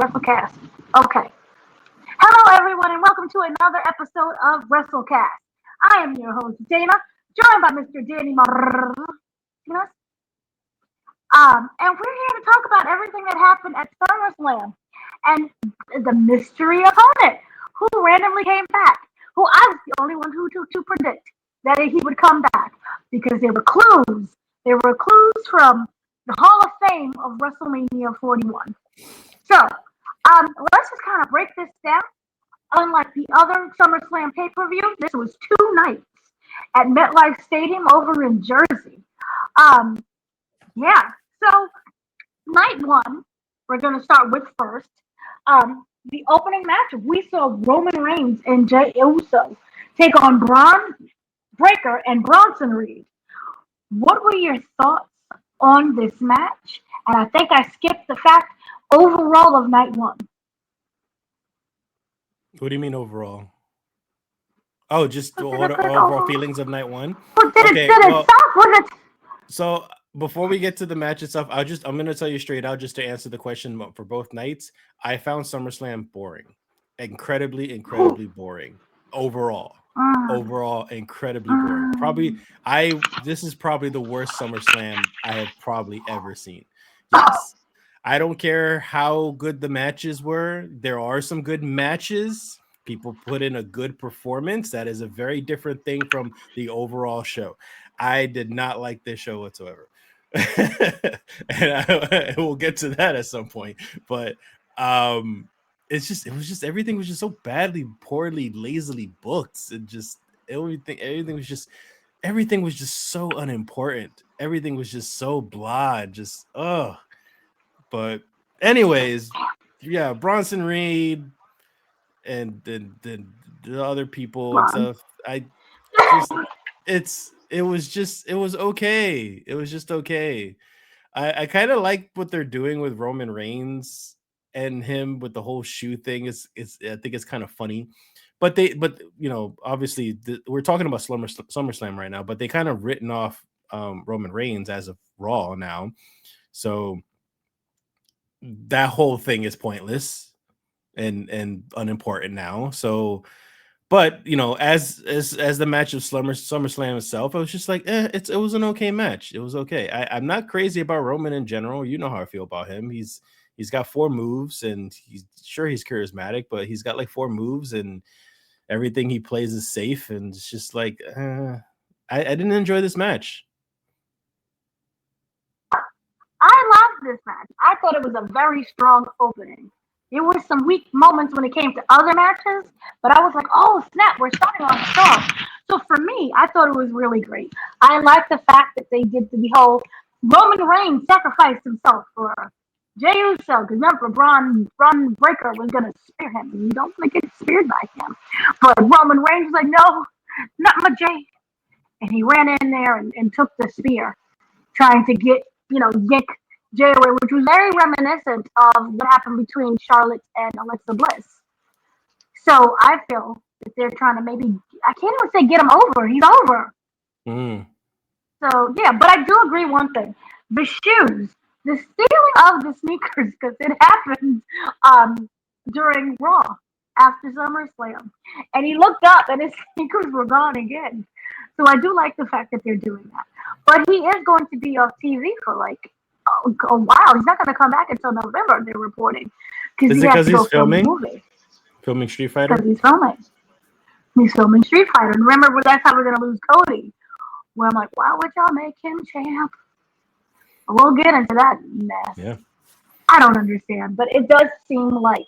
WrestleCast. Okay. Hello, everyone, and welcome to another episode of WrestleCast. I am your host, Dana, joined by Mr. Danny Martinez. And we're here to talk about everything that happened at SummerSlam and the mystery opponent who randomly came back, who I was the only one to predict that he would come back because there were clues. There were clues from the Hall of Fame of WrestleMania 41. So, let's just kind of break this down. Unlike the other SummerSlam pay-per-view, this was 2 nights at MetLife Stadium over in Jersey. Yeah. So, night one, we're going to start with first. The opening match, we saw Roman Reigns and Jey Uso take on Bron Breakker and Bronson Reed. What were your thoughts on this match? And I think I skipped the fact overall of night one. What do you mean overall? Oh, just the overall feelings of night one? So before we get to the match itself, I'm gonna tell you straight out just to answer the question for both nights. I found SummerSlam boring. Incredibly boring. Overall, incredibly boring. This is probably the worst SummerSlam I have probably ever seen. Yes. I don't care how good the matches were. There are some good matches. People put in a good performance. That is a very different thing from the overall show. I did not like this show whatsoever. And we'll get to that at some point. But it was just everything was just so badly, poorly, lazily booked. Everything was just so unimportant. Everything was just so blah. But anyways, yeah, Bronson Reed and the other people and stuff. It was okay. It was just okay. I kind of like what they're doing with Roman Reigns and him with the whole shoe thing. I think it's kind of funny. But obviously we're talking about SummerSlam right now, but they kind of written off Roman Reigns as of Raw now. So that whole thing is pointless and unimportant now. So, but as the match of SummerSlam itself, I was just like, it was an okay match. It was okay. I'm not crazy about Roman in general. You know how I feel about him. He's got 4 moves, and he's charismatic, but he's got like 4 moves, and everything he plays is safe. And it's just like, I didn't enjoy this match. I loved this match. I thought it was a very strong opening. There were some weak moments when it came to other matches, but I was like, oh, snap, we're starting off strong. So for me, I thought it was really great. I like the fact that they did the whole Roman Reigns sacrificed himself for Jey Uso, because remember, Bron Breakker was going to spear him, and you don't want to get speared by him. But Roman Reigns was like, no, not my Jey. And he ran in there and took the spear, trying to get yank Jey away, which was very reminiscent of what happened between Charlotte and Alexa Bliss. So I feel that they're trying to I can't even say get him over. He's over. So, yeah, but I do agree one thing. The shoes, the stealing of the sneakers, because it happened during Raw after SummerSlam. And he looked up and his sneakers were gone again. So I do like the fact that they're doing that. But he is going to be off TV for like a while. He's not going to come back until November, they're reporting. Is it because he's filming? Filming Street Fighter? Because he's filming. He's filming Street Fighter. And remember, that's how we're going to lose Cody. Where I'm like, why would y'all make him champ? We'll get into that mess. Yeah. I don't understand. But it does seem like,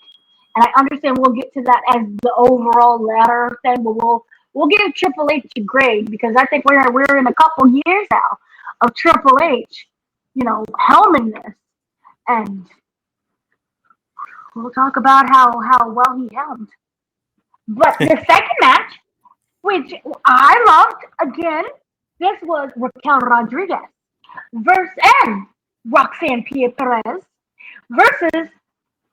and I understand we'll get to that as the overall ladder thing, but we'll give Triple H a grade, because I think we're in a couple years now of Triple H, helming this, and we'll talk about how well he helmed. But the second match, which I loved, again, this was Raquel Rodriguez versus Roxanne Perez versus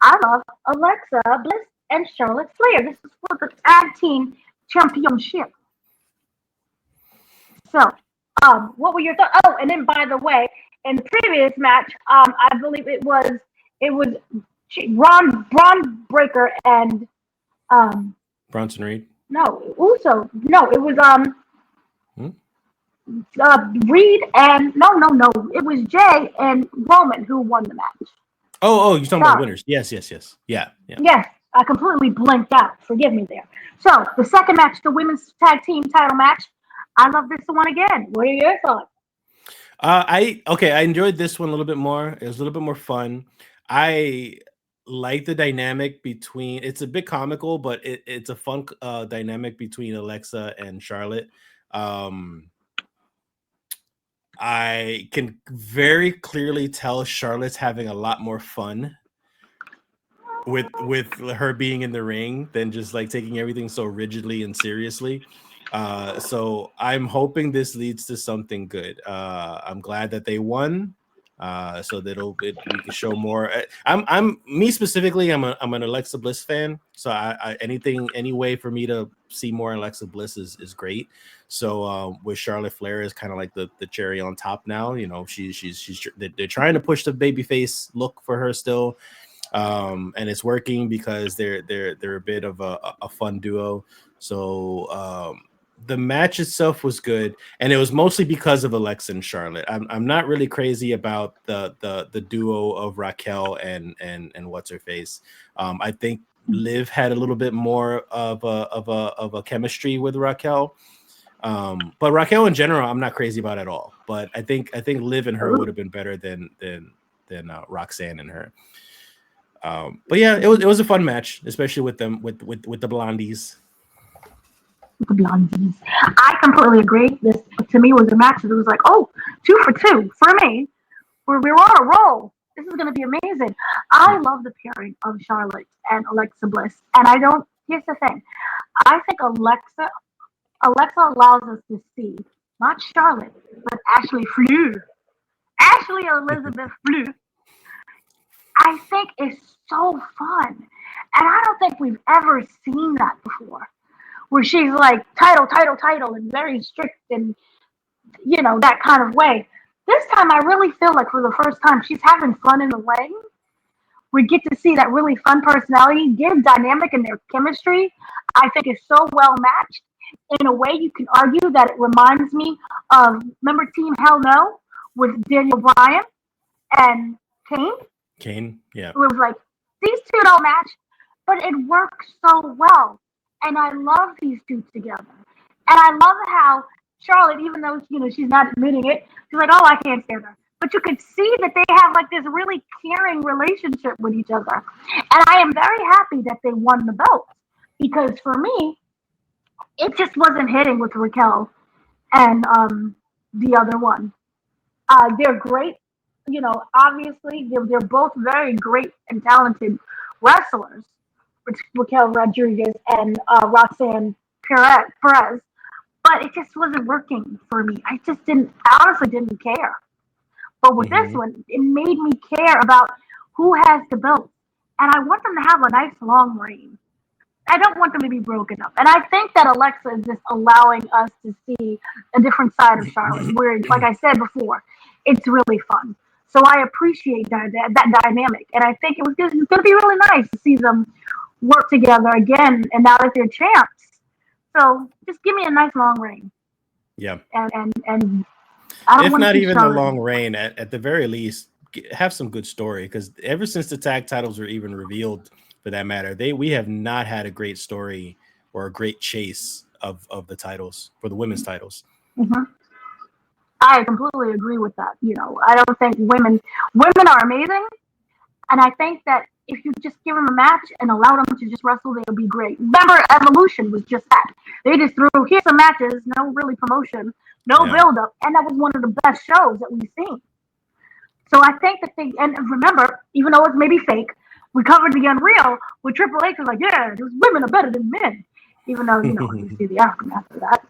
Alexa Bliss and Charlotte Flair. This is for the tag team championship. So, what were your thoughts? Oh, and then by the way, in the previous match, I believe it was Braun Breaker and Bronson Reed. no Uso. No, it was Hmm? Reed and no. It was Jay and Roman who won the match. Oh, you're talking about Sorry. winners. Yes. Yeah. Yes, I completely blinked out. Forgive me there. So the second match, the women's tag team title match. I love this one again. What are your thoughts? I enjoyed this one a little bit more. It was a little bit more fun. I like the dynamic between. It's a bit comical, but it's a fun dynamic between Alexa and Charlotte. I can very clearly tell Charlotte's having a lot more fun with her being in the ring than just like taking everything so rigidly and seriously. So I'm hoping this leads to something good. I'm glad that they won. So that we can show more. I'm me specifically. I'm an Alexa Bliss fan. So any way for me to see more Alexa Bliss is great. So with Charlotte Flair is kind of like the cherry on top now. You know, they're trying to push the babyface look for her still. And it's working because they're a bit of a fun duo. So the match itself was good, and it was mostly because of Alexa and Charlotte. I'm not really crazy about the duo of Raquel and what's her face. I think Liv had a little bit more of a chemistry with Raquel. But Raquel in general, I'm not crazy about at all. But I think Liv and her would have been better than Roxanne and her. But yeah, it was a fun match, especially with them with the blondies. The blondies. I completely agree. This to me was a match that was like, oh, 2 for 2 for me. We're on a roll. This is going to be amazing. I love the pairing of Charlotte and Alexa Bliss, and I don't. Here's the thing. I think Alexa allows us to see not Charlotte, but Ashley Elizabeth Flew. I think is so fun, and I don't think we've ever seen that before. Where she's like title, and very strict and that kind of way. This time, I really feel like for the first time, she's having fun in the ring. We get to see that really fun personality, their dynamic and their chemistry. I think is so well matched. In a way, you can argue that it reminds me of remember Team Hell No with Daniel Bryan and Kane. Yeah. It was like these two don't match, but it works so well. And I love these two together. And I love how Charlotte, even though she's not admitting it, she's like, "Oh, I can't stand her." But you could see that they have like this really caring relationship with each other. And I am very happy that they won the belt because for me, it just wasn't hitting with Raquel and the other one. They're great. Obviously, they're both very great and talented wrestlers. Raquel Rodriguez and Roxanne Perez, but it just wasn't working for me. I honestly didn't care. But with this one, it made me care about who has the belt, and I want them to have a nice long reign. I don't want them to be broken up, and I think that Alexa is just allowing us to see a different side of Charlotte. Where, like I said before, it's really fun. So I appreciate that dynamic, and I think it's going to be really nice to see them work together again, and now that they're champs. So just give me a nice long reign. Yeah. And I don't if want not to even Charlotte. a long reign, at the very least, have some good story. Because ever since the tag titles were even revealed, for that matter, we have not had a great story or a great chase of the titles for the women's titles. Mm-hmm. I completely agree with that. I don't think women are amazing, and I think that if you just give them a match and allow them to just wrestle, they'll be great. Remember, Evolution was just that. They just threw, here's some matches, no really promotion, no build up, and that was one of the best shows that we've seen. So I think that and remember, even though it's maybe fake, we covered the Unreal with Triple H was like, yeah, those women are better than men. Even though, you see the aftermath of that.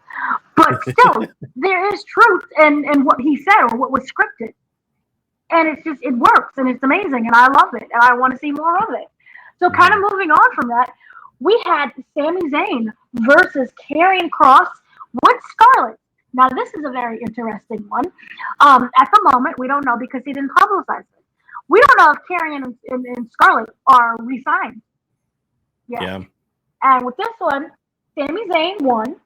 But still, there is truth in what he said or what was scripted. And it works and it's amazing and I love it and I want to see more of it. So kind of moving on from that, we had Sami Zayn versus Karrion Kross with Scarlett. Now this is a very interesting one. At the moment, we don't know because he didn't publicize it. we don't know if Karrion and Scarlett are re-signed. Yeah. And with this one, Sami Zayn won.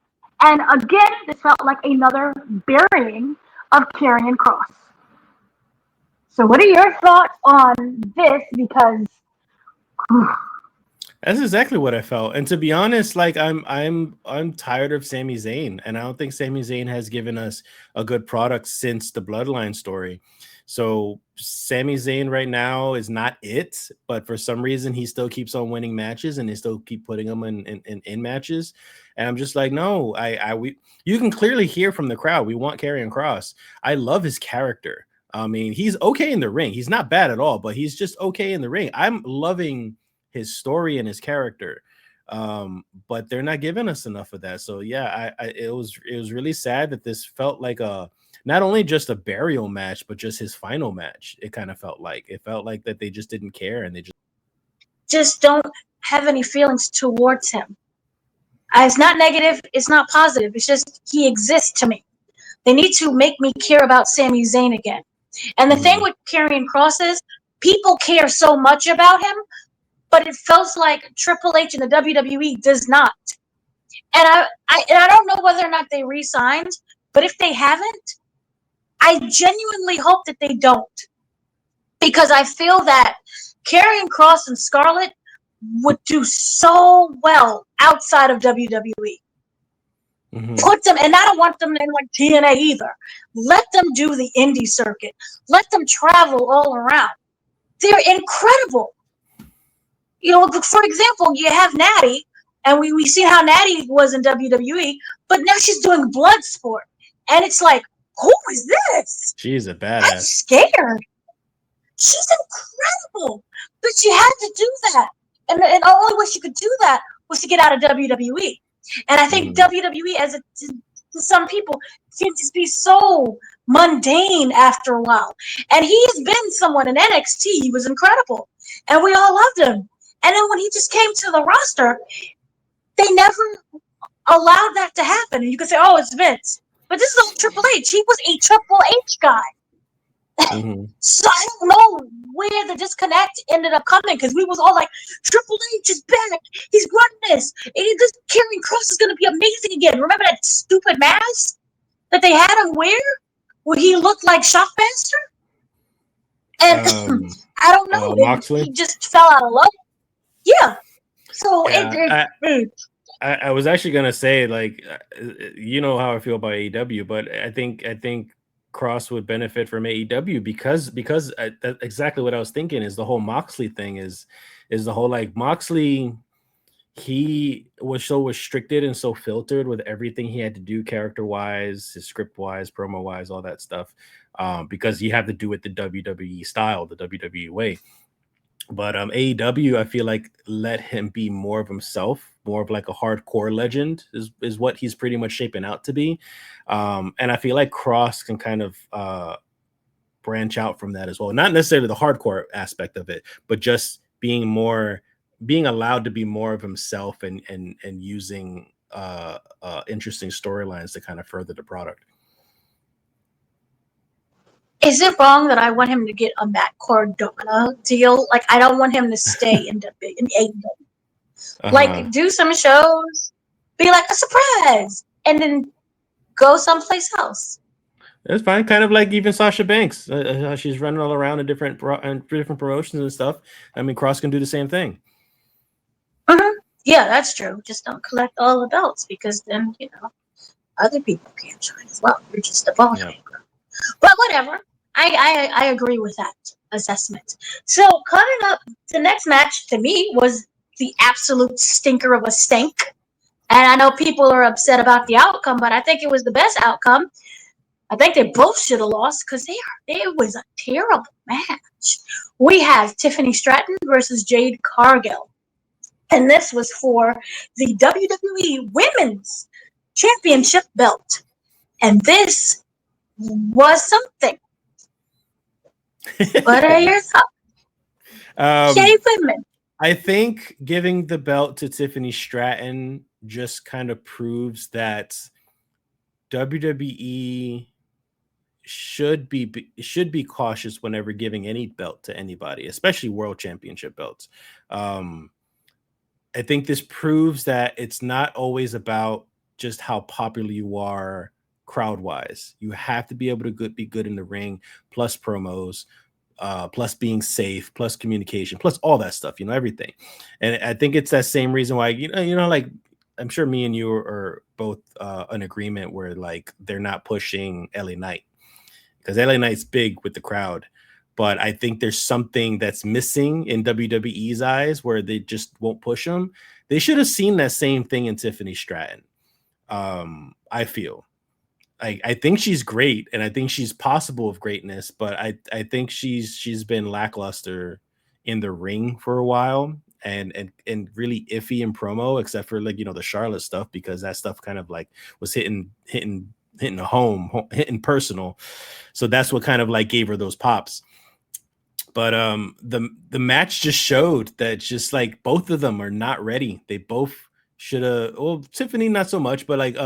And again, this felt like another burying of Karrion Kross. So what are your thoughts on this? Because That's exactly what I felt. And to be honest, like I'm tired of Sami Zayn, and I don't think Sami Zayn has given us a good product since the Bloodline story. So Sami Zayn right now is not it, but for some reason he still keeps on winning matches, and they still keep putting him in matches. And I'm just like, no, you can clearly hear from the crowd, we want Karrion Kross. I love his character. I mean, he's okay in the ring. He's not bad at all, but he's just okay in the ring. I'm loving his story and his character, but they're not giving us enough of that. So yeah, it was really sad that this felt like a not only just a burial match, but just his final match. It felt like that they just didn't care, and they just don't have any feelings towards him. It's not negative, it's not positive, it's just he exists to me. They need to make me care about Sami Zayn again. And the thing with Karrion Kross is people care so much about him, but it feels like Triple H and the WWE does not. And I don't know whether or not they re-signed, but if they haven't, I genuinely hope that they don't. Because I feel that Karrion Kross and Scarlett would do so well outside of WWE. Put them, and I don't want them in like TNA either. Let them do the indie circuit. Let them travel all around. They're incredible. You know, for example, you have Natty, and we see how Natty was in WWE, but now she's doing Bloodsport. And it's like, who is this? She's a badass. I'm scared. She's incredible. But she had to do that. And the only way she could do that was to get out of WWE. And I think WWE, to some people, can just be so mundane after a while. And he has been someone in NXT. He was incredible. And we all loved him. And then when he just came to the roster, they never allowed that to happen. And you could say, oh, it's Vince. But this is Triple H. He was a Triple H guy. So I don't know where the disconnect ended up coming, because we was all like, Triple H is back. He's running this. This Karrion Kross is going to be amazing again. Remember that stupid mask that they had him wear? Where he looked like Shockmaster? And I don't know. He just fell out of love. Yeah. So I was actually gonna say, like, you know how I feel about AEW, but I think Kross would benefit from AEW because that's exactly what I was thinking. Is the whole Moxley thing is the whole, like, Moxley, he was so restricted and so filtered with everything he had to do character wise, his script wise, promo wise, all that stuff, because you have to do it the WWE style, the WWE way. But AEW, I feel like, let him be more of himself, more of like a hardcore legend is what he's pretty much shaping out to be. And I feel like Kross can kind of branch out from that as well. Not necessarily the hardcore aspect of it, but just being allowed to be more of himself and using interesting storylines to kind of further the product. Is it wrong that I want him to get a Matt Cardona deal? Like, I don't want him to stay in AEW. Like, do some shows, be like a surprise, and then go someplace else. That's fine. Kind of like even Sasha Banks. She's running all around in different promotions and stuff. I mean, Kross can do the same thing. Yeah, that's true. Just don't collect all the belts, because then, other people can't join as well. You're just a bone maker. But whatever. I agree with that assessment. So coming up, the next match to me was the absolute stinker of a stink. And I know people are upset about the outcome, but I think it was the best outcome. I think they both should have lost, because it was a terrible match. We have Tiffany Stratton versus Jade Cargill. And this was for the WWE Women's Championship belt. And this was something. What are your thoughts? Yay, women. I think giving the belt to Tiffany Stratton just kind of proves that WWE should be cautious whenever giving any belt to anybody, especially world championship belts. I think this proves that it's not always about just how popular you are crowd wise. You have to be able to be good in the ring, plus promos, plus being safe, plus communication, plus all that stuff, everything. And I think it's that same reason why, like, I'm sure me and you are both in agreement where like they're not pushing LA Knight, because LA Knight's big with the crowd. But I think there's something that's missing in WWE's eyes where they just won't push him. They should have seen that same thing in Tiffany Stratton. I feel I think she's great, and I think she's possible of greatness, but I think she's been lackluster in the ring for a while, and really iffy in promo, except for like the Charlotte stuff, because that stuff kind of like was hitting home, hitting personal. So that's what kind of like gave her those pops. But the match just showed that just like both of them are not ready. They both should have. Well, Tiffany not so much, but like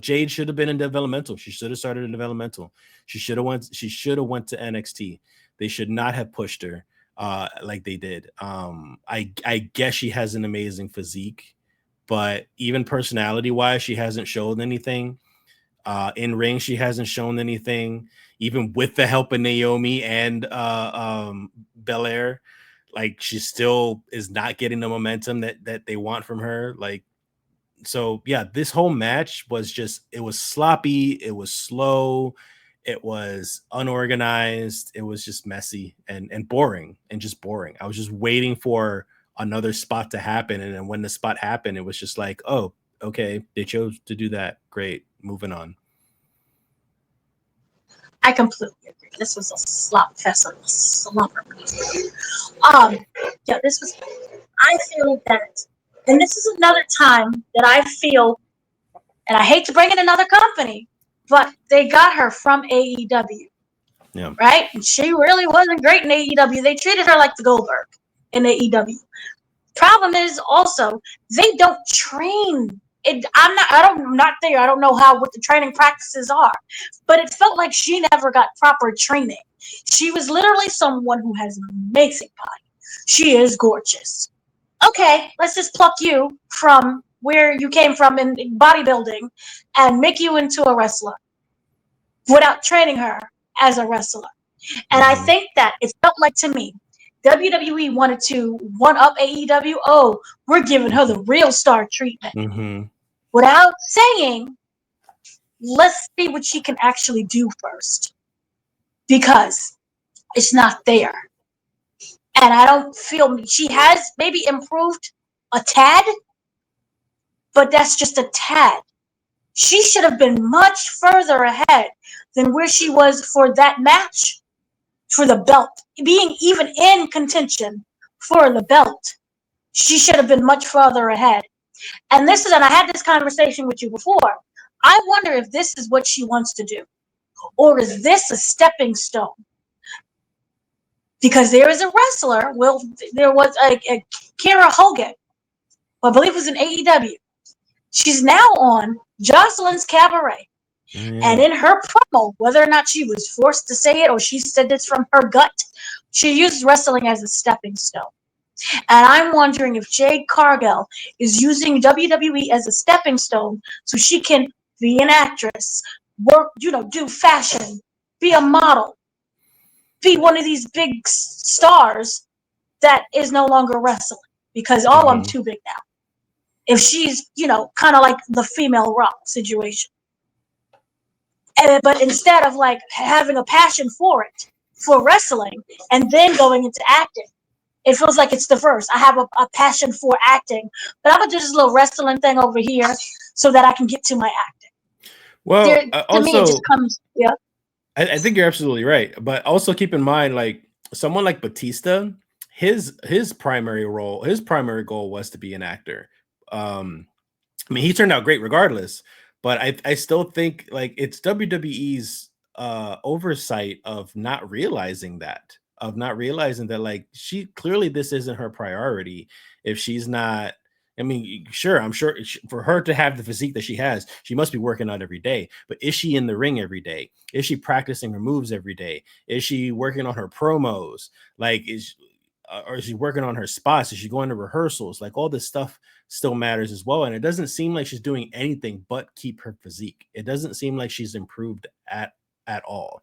Jade should have been in developmental. She should have started in developmental. She should have went to NXT. They should not have pushed her like they did. I guess she has an amazing physique, but even personality wise, she hasn't shown anything. In ring, she hasn't shown anything, even with the help of Naomi and Belair. Like, she still is not getting the momentum that they want from her. Like, so yeah, this whole match was just, it was sloppy, it was slow, it was unorganized, it was just messy and boring, and just boring. I was just waiting for another spot to happen, and then when the spot happened, it was just like, oh, okay, they chose to do that. Great, moving on. I completely agree. This was a slop fest, a slumber. Yeah, this was. I feel that, and this is another time that I feel, and I hate to bring in another company, but they got her from AEW. Yeah. Right? And she really wasn't great in AEW. They treated her like the Goldberg in AEW. Problem is also they don't train. I'm not there. I don't know what the training practices are, but it felt like she never got proper training. She was literally someone who has an amazing body. She is gorgeous. Okay, let's just pluck you from where you came from in bodybuilding and make you into a wrestler without training her as a wrestler. And I think that it felt like, to me, WWE wanted to one-up AEW. Oh, we're giving her the real star treatment. Without saying, let's see what she can actually do first. Because it's not there. And I don't feel she has maybe improved a tad, but that's just a tad. She should have been much further ahead than where she was for that match, for the belt, being even in contention for the belt. She should have been much further ahead. And I had this conversation with you before. I wonder if this is what she wants to do, or is this a stepping stone? Because there is a wrestler. Well, there was a Kara Hogan, who I believe was in AEW. She's now on Jocelyn's Cabaret. And in her promo, whether or not she was forced to say it or she said this from her gut, she used wrestling as a stepping stone. And I'm wondering if Jade Cargill is using WWE as a stepping stone so she can be an actress, work, do fashion, be a model, be one of these big stars that is no longer wrestling. Because, I'm too big now. If she's, kind of like the female Rock situation. But instead of like having a passion for wrestling, and then going into acting, it feels like it's the first. I have a passion for acting, but I'm going to do this little wrestling thing over here so that I can get to my acting. Well, to me, it just comes, yeah. I think you're absolutely right. But also keep in mind, like, someone like Batista, his primary goal was to be an actor. I mean, he turned out great regardless. But I still think like it's WWE's oversight of not realizing that, like, she clearly, this isn't her priority if she's not, I mean, sure, I'm sure for her to have the physique that she has, she must be working out every day. But is she in the ring every day? Is she practicing her moves every day? Is she working on her promos? Like, or is she working on her spots? Is she going to rehearsals? Like, all this stuff still matters as well. And it doesn't seem like she's doing anything but keep her physique. It doesn't seem like she's improved at all.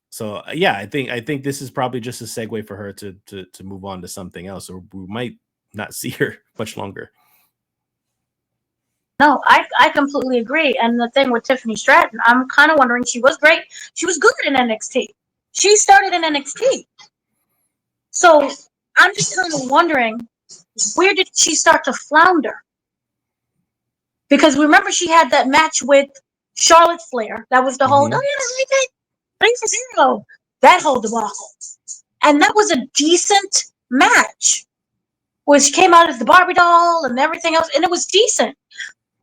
So yeah, I think this is probably just a segue for her to move on to something else, or we might not see her much longer. No, I completely agree. And the thing with Tiffany Stratton, I'm kind of wondering, she was great. She was good in NXT. She started in NXT. So I'm just kind of wondering, where did she start to flounder? Because remember, she had that match with Charlotte Flair. That was the whole, oh yeah, like that 3-0. That whole debacle. And that was a decent match. Where she came out as the Barbie doll and everything else, and it was decent.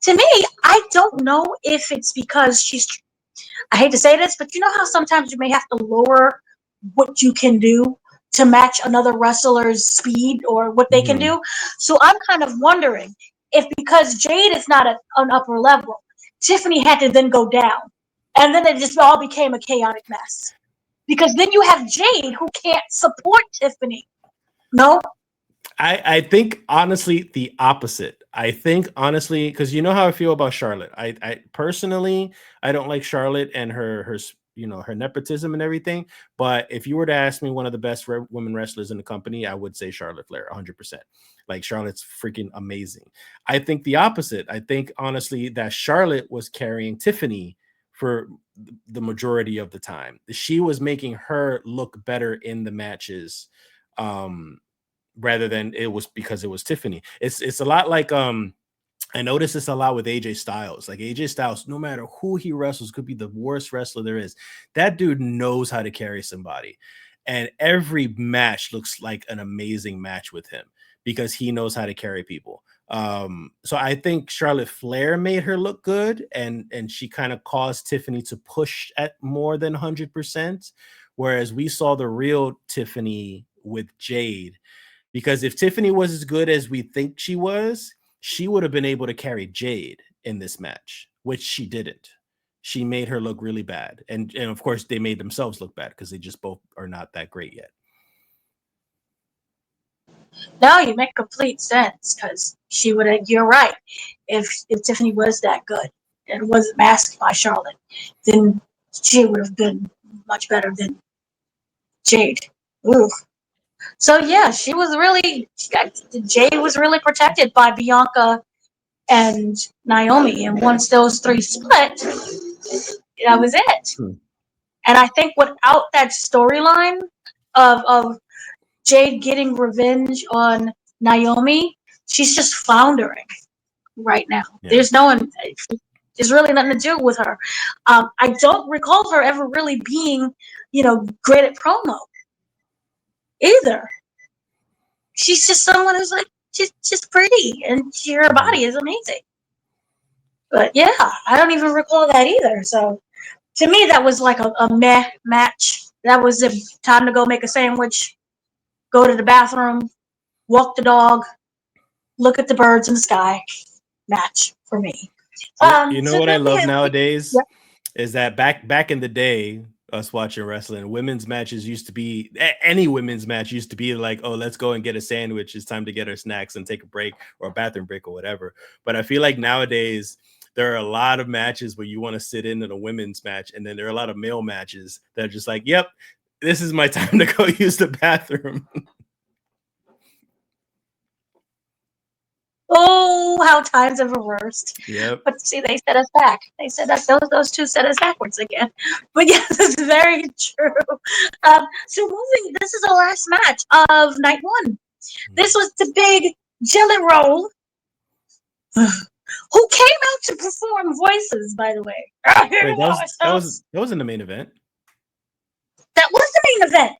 To me, I don't know if it's because I hate to say this, but you know how sometimes you may have to lower what you can do to match another wrestler's speed or what they can do? So I'm kind of wondering if because Jade is not at an upper level, Tiffany had to then go down. And then it just all became a chaotic mess. Because then you have Jade who can't support Tiffany. No? I think honestly the opposite. I think honestly, because you know how I feel about Charlotte. I personally, I don't like Charlotte and her her nepotism and everything. But if you were to ask me one of the best women wrestlers in the company, I would say Charlotte Flair, 100%. Like, Charlotte's freaking amazing. I think the opposite. I think honestly that Charlotte was carrying Tiffany for the majority of the time. She was making her look better in the matches. Rather than it was because it was Tiffany. It's a lot like I noticed this a lot with AJ Styles. Like, AJ Styles, no matter who he wrestles, could be the worst wrestler there is. That dude knows how to carry somebody. And every match looks like an amazing match with him because he knows how to carry people. So I think Charlotte Flair made her look good, and she kind of caused Tiffany to push at more than 100%. Whereas we saw the real Tiffany with Jade. Because if Tiffany was as good as we think she was, she would have been able to carry Jade in this match, which she didn't. She made her look really bad. And of course, they made themselves look bad because they just both are not that great yet. No, you make complete sense because she would have, you're right. If Tiffany was that good and wasn't masked by Charlotte, then she would have been much better than Jade. Ooh. So yeah, Jade was really protected by Bianca and Naomi, and once those three split, that was it. And I think without that storyline of Jade getting revenge on Naomi, she's just floundering right now. Yeah. There's really nothing to do with her. I don't recall her ever really being, great at promo either. She's just someone who's like just pretty, and her body is amazing. But yeah, I don't even recall that either. So to me, that was like a meh match. That was the time to go make a sandwich, go to the bathroom, walk the dog, look at the birds in the sky. Match for me. You know what I love nowadays is that back in the day, us watching wrestling, women's matches used to be, any women's match used to be like, oh, let's go and get a sandwich. It's time to get our snacks and take a break or a bathroom break or whatever. But I feel like nowadays there are a lot of matches where you want to sit in a women's match, and then there are a lot of male matches that are just like, yep, this is my time to go use the bathroom. Oh, how times have reversed. Yep. But see, they set us back. They said that those two set us backwards again. But yes, this is very true. This is the last match of night one. This was the big Jelly Roll, who came out to perform voices, by the way. Wait, that was in the main event. That was the main event.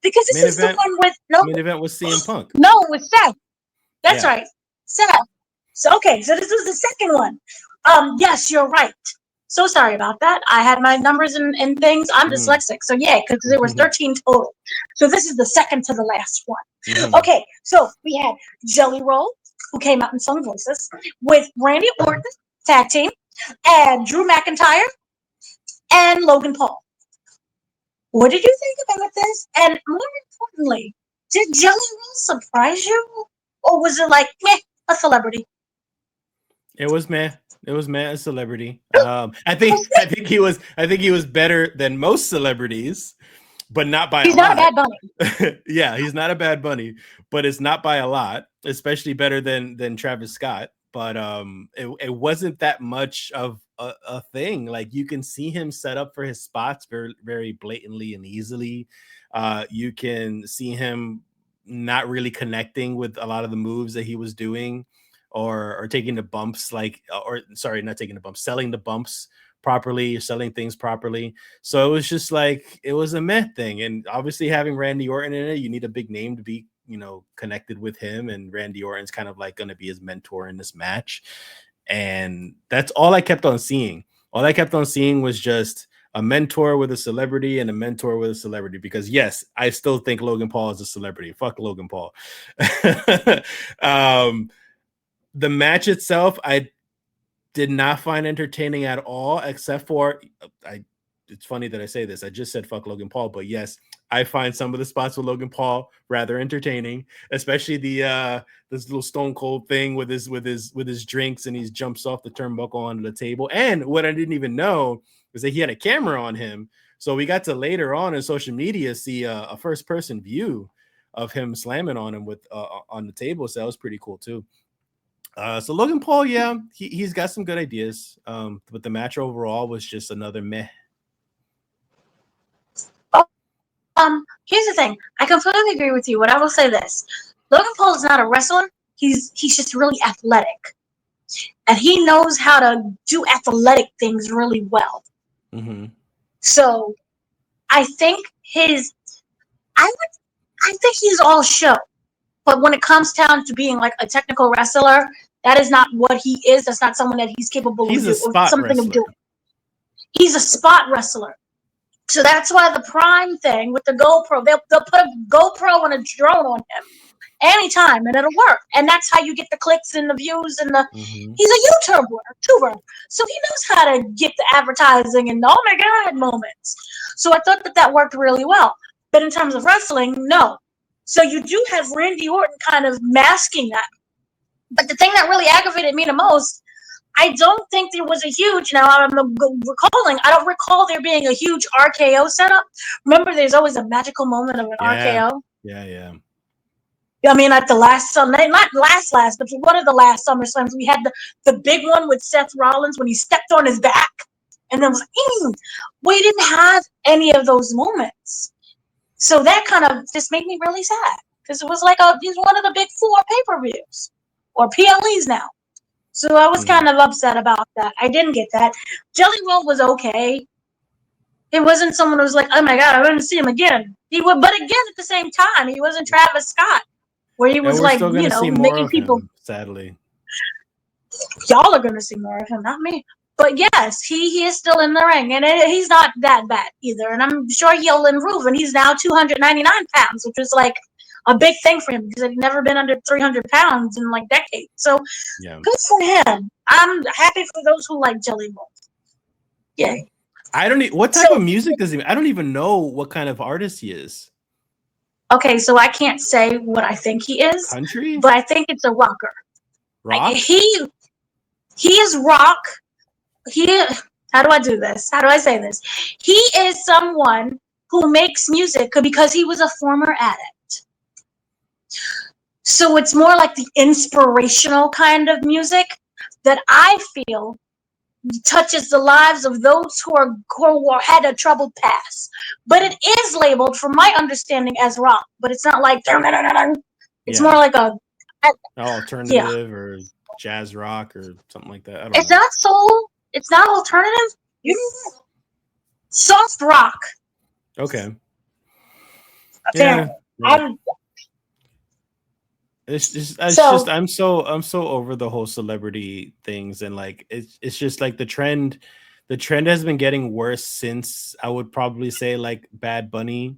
Because this is the one with main event was CM Punk. No, with Seth. That's right. Seth. So this was the second one. Yes, you're right. So sorry about that. I had my numbers and things. I'm dyslexic. So yeah, because there was 13 total. So this is the second to the last one. Okay, so we had Jelly Roll, who came out and sung voices, with Randy Orton, tag team, and Drew McIntyre, and Logan Paul. What did you think about this? And more importantly, did Jelly Roll surprise you? Or was it like, meh, a celebrity? It was meh. It was meh, a celebrity. I think he was better than most celebrities, but not by He's a not lot. a Bad Bunny. Yeah, he's not a Bad Bunny, but it's not by a lot, especially better than Travis Scott. But it wasn't that much of a thing. Like, you can see him set up for his spots very, very blatantly and easily. You can see him not really connecting with a lot of the moves that he was doing, or taking the bumps, not taking the bumps, selling the bumps properly, selling things properly. So it was just like, it was a meh thing. And obviously, having Randy Orton in it, you need a big name to be, connected with him. And Randy Orton's kind of like going to be his mentor in this match. And that's all I kept on seeing. All I kept on seeing was just a mentor with a celebrity and a mentor with a celebrity, because yes, I still think Logan Paul is a celebrity. Fuck Logan Paul. The match itself, I did not find entertaining at all, except for, it's funny that I say this. I just said fuck Logan Paul, but yes, I find some of the spots with Logan Paul rather entertaining, especially the this little Stone Cold thing with his drinks, and he jumps off the turnbuckle onto the table. And what I didn't even know was that he had a camera on him, so we got to later on in social media see a first person view of him slamming on him with on the table. So that was pretty cool too. So Logan Paul, yeah, he's got some good ideas, but the match overall was just another meh. Here's the thing. I completely agree with you, but I will say this. Logan Paul is not a wrestler. He's just really athletic. And he knows how to do athletic things really well. Mm-hmm. So I think I think he's all show. But when it comes down to being like a technical wrestler, that is not what he is. That's not someone that he's capable He's of a spot something wrestler. of doing. He's a spot wrestler. So that's why the Prime thing with the GoPro, they'll put a GoPro and a drone on him anytime, and it'll work. And that's how you get the clicks and the views and the. Mm-hmm. He's a YouTuber, so he knows how to get the advertising and oh my god moments. So I thought that worked really well. But in terms of wrestling, no. So you do have Randy Orton kind of masking that. But the thing that really aggravated me the most, I don't think there was a huge, now I'm recalling, I don't recall there being a huge RKO setup. Remember, there's always a magical moment of an RKO? Yeah. I mean, at the last Sunday, not last, but one of the last SummerSlams, we had the big one with Seth Rollins when he stepped on his back and then was like, we didn't have any of those moments. So that kind of just made me really sad because it was like he's one of the big 4 pay-per-views or PLEs now. So I was kind of upset about that. I didn't get that. Jelly Roll was okay. It wasn't someone who was like, oh my god, I want to see him again. But again, at the same time, he wasn't Travis Scott, where he was like, making people. Him, sadly, y'all are going to see more of him, not me. But yes, he is still in the ring, and he's not that bad either. And I'm sure he'll improve. And he's now 299 pounds, which was like a big thing for him because he'd never been under 300 pounds in like decades. So good for him. I'm happy for those who like Jelly Roll. Yeah. What type of music does he? I don't even know what kind of artist he is. Okay, so I can't say what I think he is. Country, but I think it's a rocker. Rock. He is rock. How do I do this? How do I say this? He is someone who makes music because he was a former addict. So it's more like the inspirational kind of music that I feel touches the lives of those who had a troubled past. But it is labeled, from my understanding, as rock. But it's not like it's more like a alternative or jazz rock or something like that. It's not soul. It's not alternative. Soft rock. Okay. Yeah. I'm so over the whole celebrity things, and like it's just like the trend has been getting worse since, I would probably say, like Bad Bunny,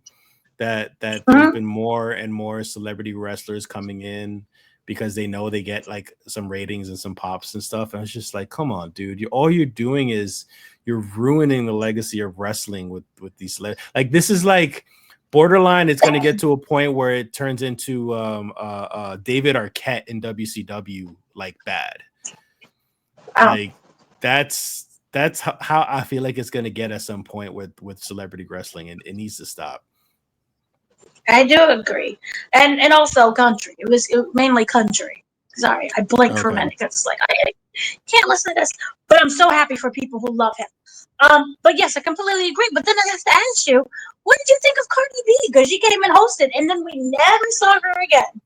that there's been more and more celebrity wrestlers coming in because they know they get like some ratings and some pops and stuff. And I was just like, come on, dude, all you're doing is you're ruining the legacy of wrestling with these like this is like borderline. It's going to get to a point where it turns into David Arquette in WCW, like bad. Like that's how I feel like it's going to get at some point with celebrity wrestling, and it needs to stop. I do agree, and also country. It was mainly country. Sorry, I blinked for a minute because it's like I can't listen to this. But I'm so happy for people who love him. But yes, I completely agree. But then I have to ask you, what did you think of Cardi B? Because she came and hosted, and then we never saw her again.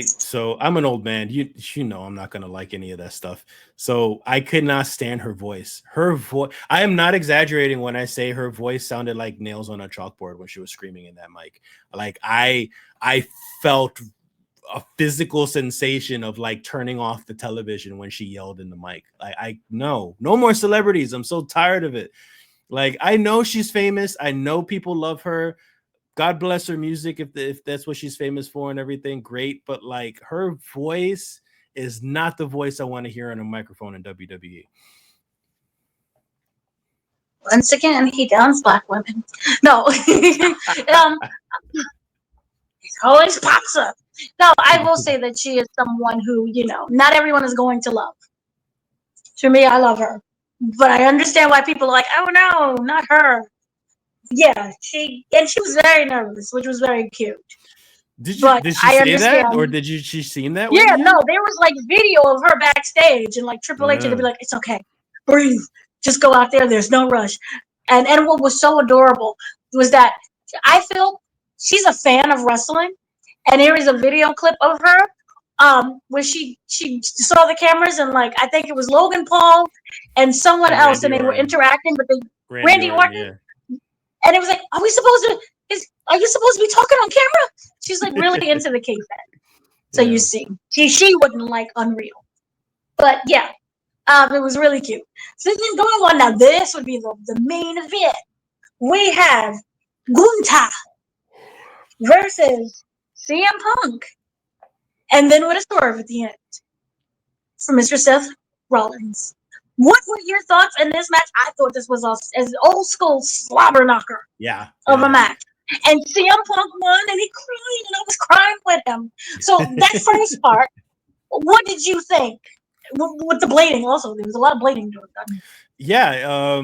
So I'm an old man. You know I'm not gonna like any of that stuff. So I could not stand her voice. Her voice. I am not exaggerating when I say her voice sounded like nails on a chalkboard when she was screaming in that mic. Like I felt a physical sensation of like turning off the television when she yelled in the mic. No more celebrities. I'm so tired of it. Like I know she's famous. I know people love her. God bless her music if that's what she's famous for and everything, great. But like her voice is not the voice I want to hear on a microphone in WWE. Once again, he downs black women. No, he always pops up. No, I will say that she is someone who, you know, not everyone is going to love. To me, I love her, but I understand why people are like, oh no, not her. Yeah, she was very nervous, which was very cute. Did she say that, or she seen that? Yeah, no, there was like video of her backstage, and like Triple H would be like, "It's okay, breathe, just go out there. There's no rush." And what was so adorable was that I feel she's a fan of wrestling, and here is a video clip of her, where she saw the cameras, and like I think it was Logan Paul and someone else, and they were interacting, but Randy Orton. Yeah. And it was like, are you supposed to be talking on camera? She's like really into the kayfabe. So you see, she wouldn't like Unreal. But yeah, it was really cute. So then going on now, this would be the main event. We have Gunther versus CM Punk. And then with a swerve at the end for Mr. Seth Rollins. What were your thoughts in this match? I thought this was an old school slobber knocker of a match. And CM Punk won, and he cried, and I was crying with him. So that first part, what did you think? With the blading also, there was a lot of blading doing that. Yeah,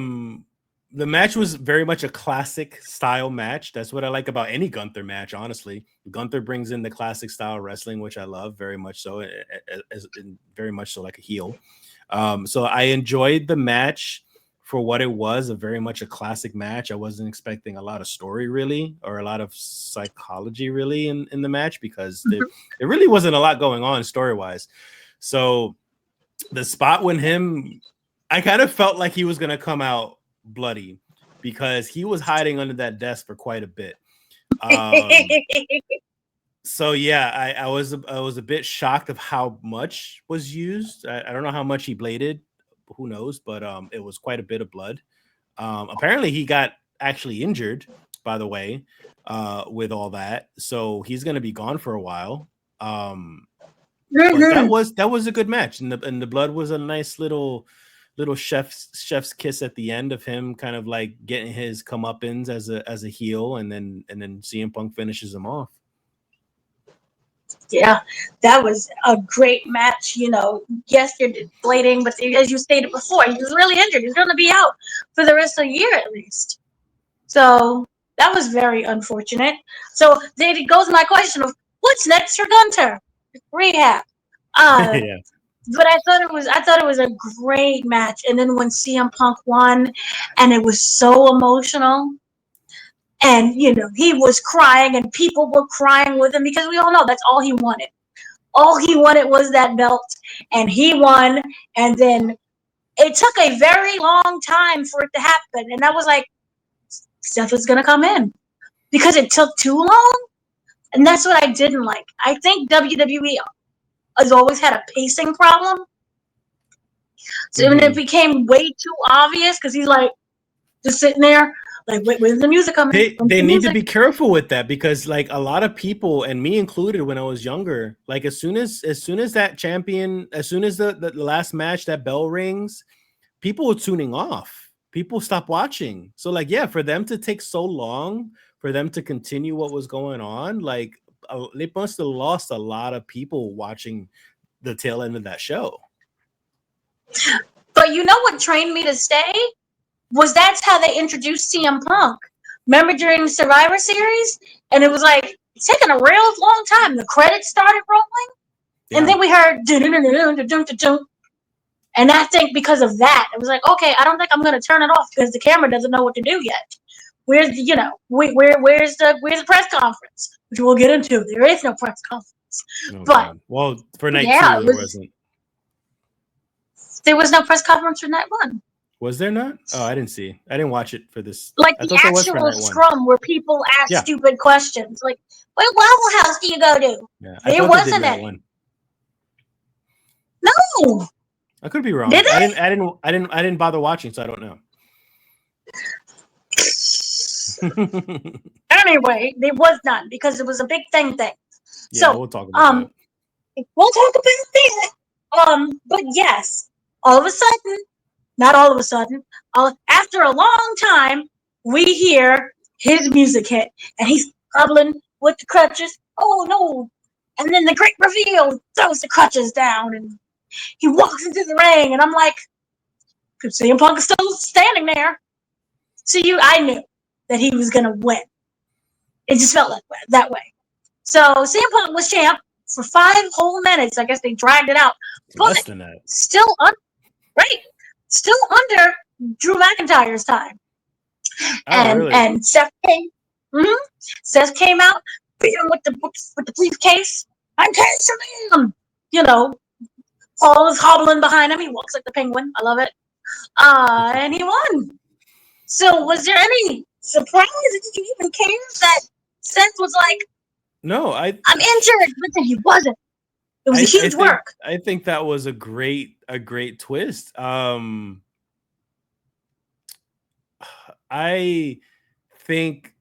the match was very much a classic style match. That's what I like about any Gunther match, honestly. Gunther brings in the classic style wrestling, which I love very much so, very much so like a heel. So I enjoyed the match for what it was, a very much a classic match. I wasn't expecting a lot of story really, or a lot of psychology really in the match, because there really wasn't a lot going on story-wise. So the spot when I kind of felt like he was going to come out bloody, because he was hiding under that desk for quite a bit. So yeah, I was a bit shocked of how much was used. I don't know how much he bladed, who knows, but it was quite a bit of blood. Apparently he got actually injured, by the way, with all that. So he's gonna be gone for a while. But that was a good match, and the blood was a nice little chef's kiss at the end of him kind of like getting his comeuppance as a heel, and then CM Punk finishes him off. Yeah, that was a great match. You know, yes, you're blading, but as you stated before, he was really injured. He's going to be out for the rest of the year at least. So that was very unfortunate. So then it goes my question of what's next for Gunther? Rehab. Yeah. But I thought it was a great match. And then when CM Punk won, and it was so emotional. And, you know, he was crying and people were crying with him, because we all know that's all he wanted. All he wanted was that belt, and he won. And then it took a very long time for it to happen. And I was like, Seth is going to come in, because it took too long. And that's what I didn't like. I think WWE has always had a pacing problem. So when it became way too obvious, because he's like just sitting there, Like, where's the music coming? They need to be careful with that, because like a lot of people, and me included when I was younger, like as soon as that champion, as soon as the last match, that bell rings, people were tuning off. People stopped watching. So like, yeah, for them to take so long for them to continue what was going on, like they must have lost a lot of people watching the tail end of that show. But you know what trained me to stay? That's how they introduced CM Punk. Remember during the Survivor Series? And it was like, it's taking a real long time. The credits started rolling. Yeah. And then we heard dun-dun-dun-dun-dun-dun-dun. And I think because of that, it was like, okay, I don't think I'm going to turn it off because the camera doesn't know what to do yet. Where's the, where's the press conference? Which we'll get into. There is no press conference. Oh, but God. Well, for night two, there wasn't. There was no press conference for night one. Was there not? Oh, I didn't see. I didn't watch it for this. Like the actual scrum where people ask stupid questions. Like, what Waffle House do you go to? Yeah, there wasn't any. One. No. I could be wrong. Did they? I didn't bother watching, so I don't know. Anyway, there was none because it was a big thing. Yeah, so we'll talk about that. We'll talk about that. But yes, all of a sudden, not all of a sudden, after a long time, we hear his music hit, and he's hobbling with the crutches. Oh no! And then the great reveal, throws the crutches down, and he walks into the ring, and I'm like, CM Punk is still standing there. So I knew that he was gonna win. It just felt that way. So CM Punk was champ for 5 whole minutes. I guess they dragged it out. Less than that. Still under Drew McIntyre's time. Really? And Seth came. Seth came out, beat him with the briefcase. I'm canceling him. Paul is hobbling behind him. He walks like the penguin. I love it. And he won. So was there any surprise? Did you even care that Seth was like, no, I'm injured, but then he wasn't. It was a huge work. I think that was a great twist. I think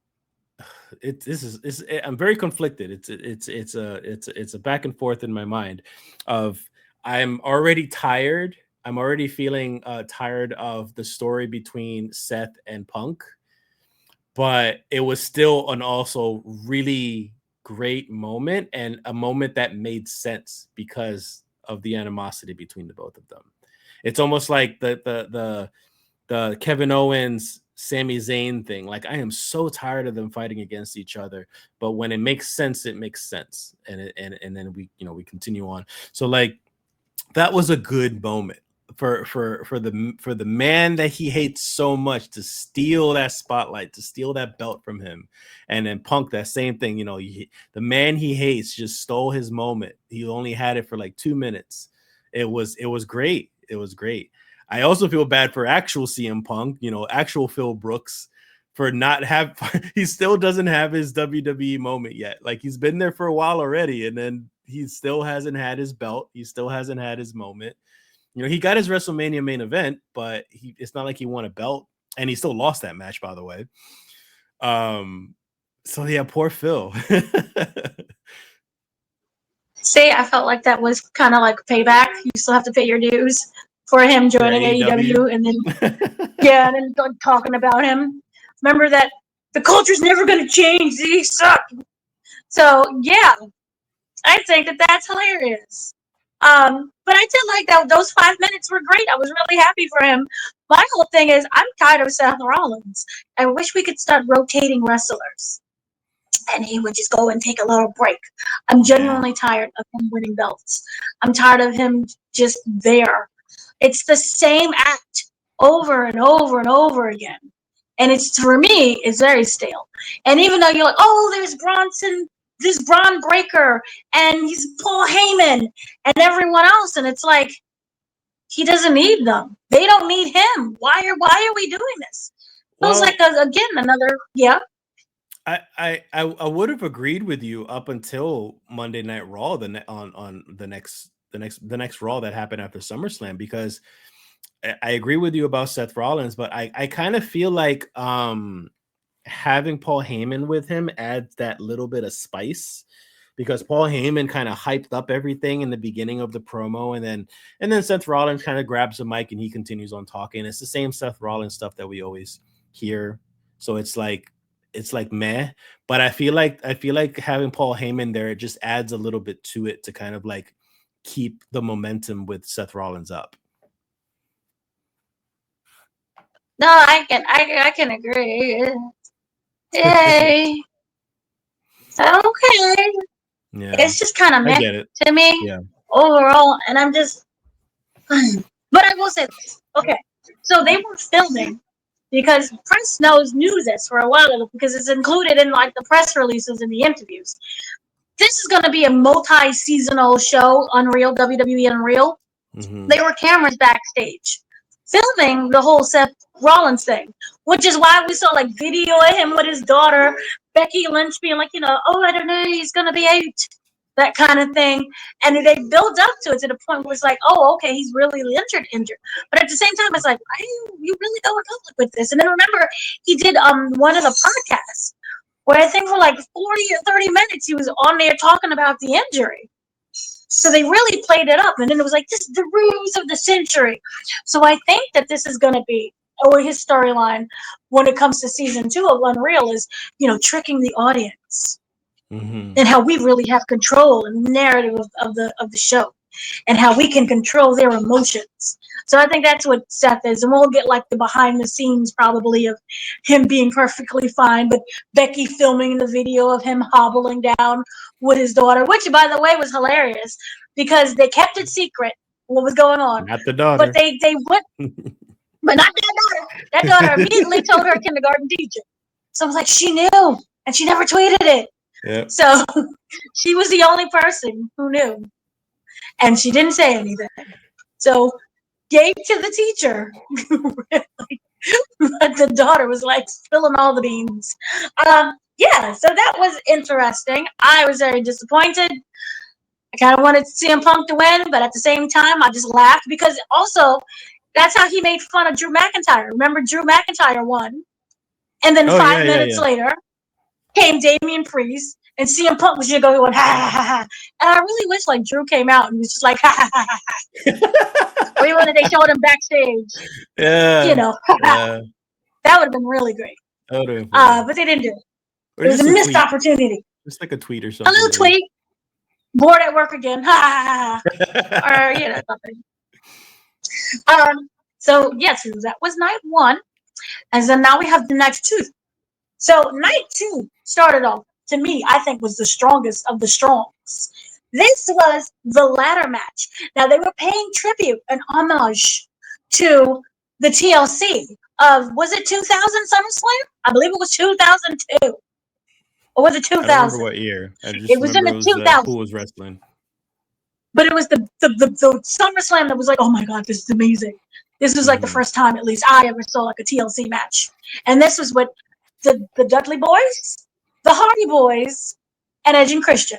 I'm very conflicted. It's a back and forth in my mind of I'm already tired. I'm already feeling tired of the story between Seth and Punk, but it was still an also really great moment, and a moment that made sense because of the animosity between the both of them. It's almost like the Kevin Owens Sami Zayn thing. Like, I am so tired of them fighting against each other, but when it makes sense, it makes sense, and then we continue on. So like, that was a good moment for the man that he hates so much to steal that spotlight, to steal that belt from him. And then Punk, that same thing, the man he hates just stole his moment. He only had it for like 2 minutes. It was great. It was great. I also feel bad for actual CM Punk, actual Phil Brooks, for he still doesn't have his WWE moment yet. Like, he's been there for a while already, and then he still hasn't had his belt. He still hasn't had his moment. He got his WrestleMania main event, but it's not like he won a belt, and he still lost that match, by the way. So yeah, poor Phil. See, I felt like that was kind of like payback. You still have to pay your dues for him joining AEW, and then and then talking about him. Remember that the culture's never going to change. He sucked. So yeah, I think that's hilarious. But I did like that. Those 5 minutes were great. I was really happy for him. My whole thing is, I'm tired of Seth Rollins. I wish we could start rotating wrestlers, and he would just go and take a little break. I'm genuinely tired of him winning belts. I'm tired of him just there. It's the same act over and over and over again. And for me, it's very stale. And even though you're like, oh, there's Bronson, this Bron Breakker, and he's Paul Heyman, and everyone else, and it's like, he doesn't need them. They don't need him. Why are we doing this? It was like another I would have agreed with you up until Monday Night Raw, on the next Raw that happened after SummerSlam, because I agree with you about Seth Rollins, but I kind of feel like having Paul Heyman with him adds that little bit of spice, because Paul Heyman kind of hyped up everything in the beginning of the promo, and then Seth Rollins kind of grabs the mic and he continues on talking. It's the same Seth Rollins stuff that we always hear. So it's like meh, but I feel like having Paul Heyman there, it just adds a little bit to it to kind of like keep the momentum with Seth Rollins up. No, I can agree. Yay. Okay. Yeah, it's just kind of meh to me overall, and I'm just. But I will say this. Okay, so they were filming because press knew this for a while ago because it's included in like the press releases and the interviews. This is going to be a multi-seasonal show, WWE Unreal. Mm-hmm. There were cameras backstage filming the whole Seth Rollins thing, which is why we saw like video of him with his daughter, Becky Lynch, being like, oh, I don't know, he's going to be 8. That kind of thing. And they build up to it to the point where it's like, oh, okay, he's really injured. But at the same time, it's like, why are you really going public with this? And then remember, he did one of the podcasts where I think for like 40 or 30 minutes, he was on there talking about the injury. So they really played it up. And then it was like, this is the ruse of the century. So I think that this is going to be, or his storyline when it comes to season 2 of Unreal is, tricking the audience. Mm-hmm. And how we really have control and narrative of the show, and how we can control their emotions. So I think that's what Seth is, and we'll get like the behind the scenes probably of him being perfectly fine, but Becky filming the video of him hobbling down with his daughter, which by the way was hilarious because they kept it secret what was going on. Not the daughter, but they went, but not that daughter. That daughter immediately told her kindergarten teacher. So I was like, she knew, and she never tweeted it. Yep. So she was the only person who knew, and she didn't say anything. So gave to the teacher, but the daughter was like spilling all the beans. So that was interesting. I was very disappointed. I kind of wanted CM Punk to win, but at the same time, I just laughed because also that's how he made fun of Drew McIntyre. Remember, Drew McIntyre won, and then 5 minutes later came Damian Priest, and CM Punk was just going, ha, ha, ha, ha. And I really wish, like, Drew came out and was just like, ha, ha, ha, ha, ha. Or even if they showed him backstage. Yeah. That would have been really great. But they didn't do it. It was a missed opportunity. Just like a tweet or something. A little tweet. Bored at work again. Ha, ha, ha, ha. Or, something. So, yes, that was night 1. And then now we have the next 2. So night 2 started off, to me, I think was the strongest of the strongs. This was the ladder match. Now they were paying tribute and homage to the TLC of, was it 2000 SummerSlam? I believe it was 2002. Or was it 2000? I don't remember what year. It was in the 2000s. Who was wrestling? But it was the SummerSlam that was like, oh my God, this is amazing. This was like the first time, at least, I ever saw like a TLC match. And this was what the Dudley Boys, the Hardy Boys, and Edge and Christian.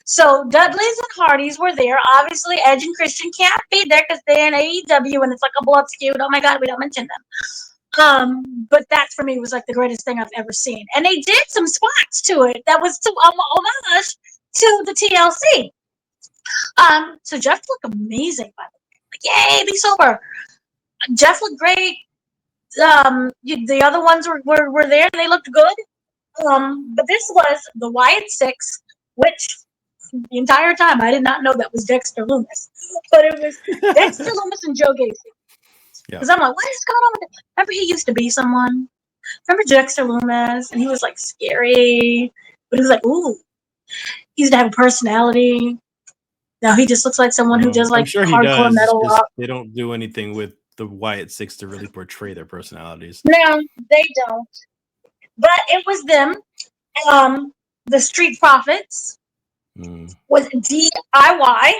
So Dudleys and Hardys were there. Obviously, Edge and Christian can't be there because they're in AEW and it's like a blood feud. Oh my God, we don't mention them. But that for me was like the greatest thing I've ever seen. And they did some spots to it that was to homage to the TLC. So Jeff looked amazing, by the way. Like, yay, be sober. Jeff looked great. The other ones were there and they looked good. But this was the Wyatt 6, which the entire time I did not know that was Dexter Lumis. But it was Dexter Lumis and Joe Gacy. Because I'm like, what is going on with it? Remember he used to be someone? Remember Dexter Lumis? And he was like scary. But he was like, ooh. He used to have a personality. Now he just looks like someone who does like hardcore metal rock. They don't do anything with the Wyatt 6 to really portray their personalities. No, they don't. But it was them. The Street Profits was DIY.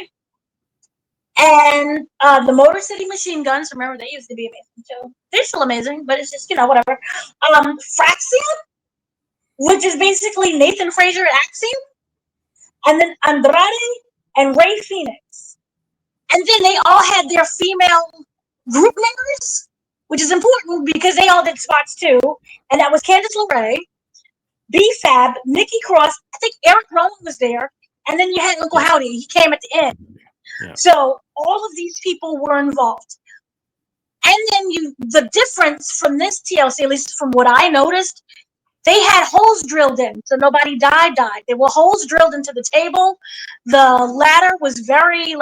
And the Motor City Machine Guns, remember, they used to be amazing too. They're still amazing, but it's just, whatever. Fraxiom, which is basically Nathan Frazer and Axiom. And then Andrade and Ray Fenix. And then they all had their female group members. which is important because they all did spots too. And that was Candice LeRae, B-Fab, Nikki Cross. I think Eric Rowan was there. And then you had Uncle Howdy. He came at the end. Yeah. So all of these people were involved. And then the difference from this TLC, at least from what I noticed, they had holes drilled in, so nobody died. There were holes drilled into the table. The ladder was very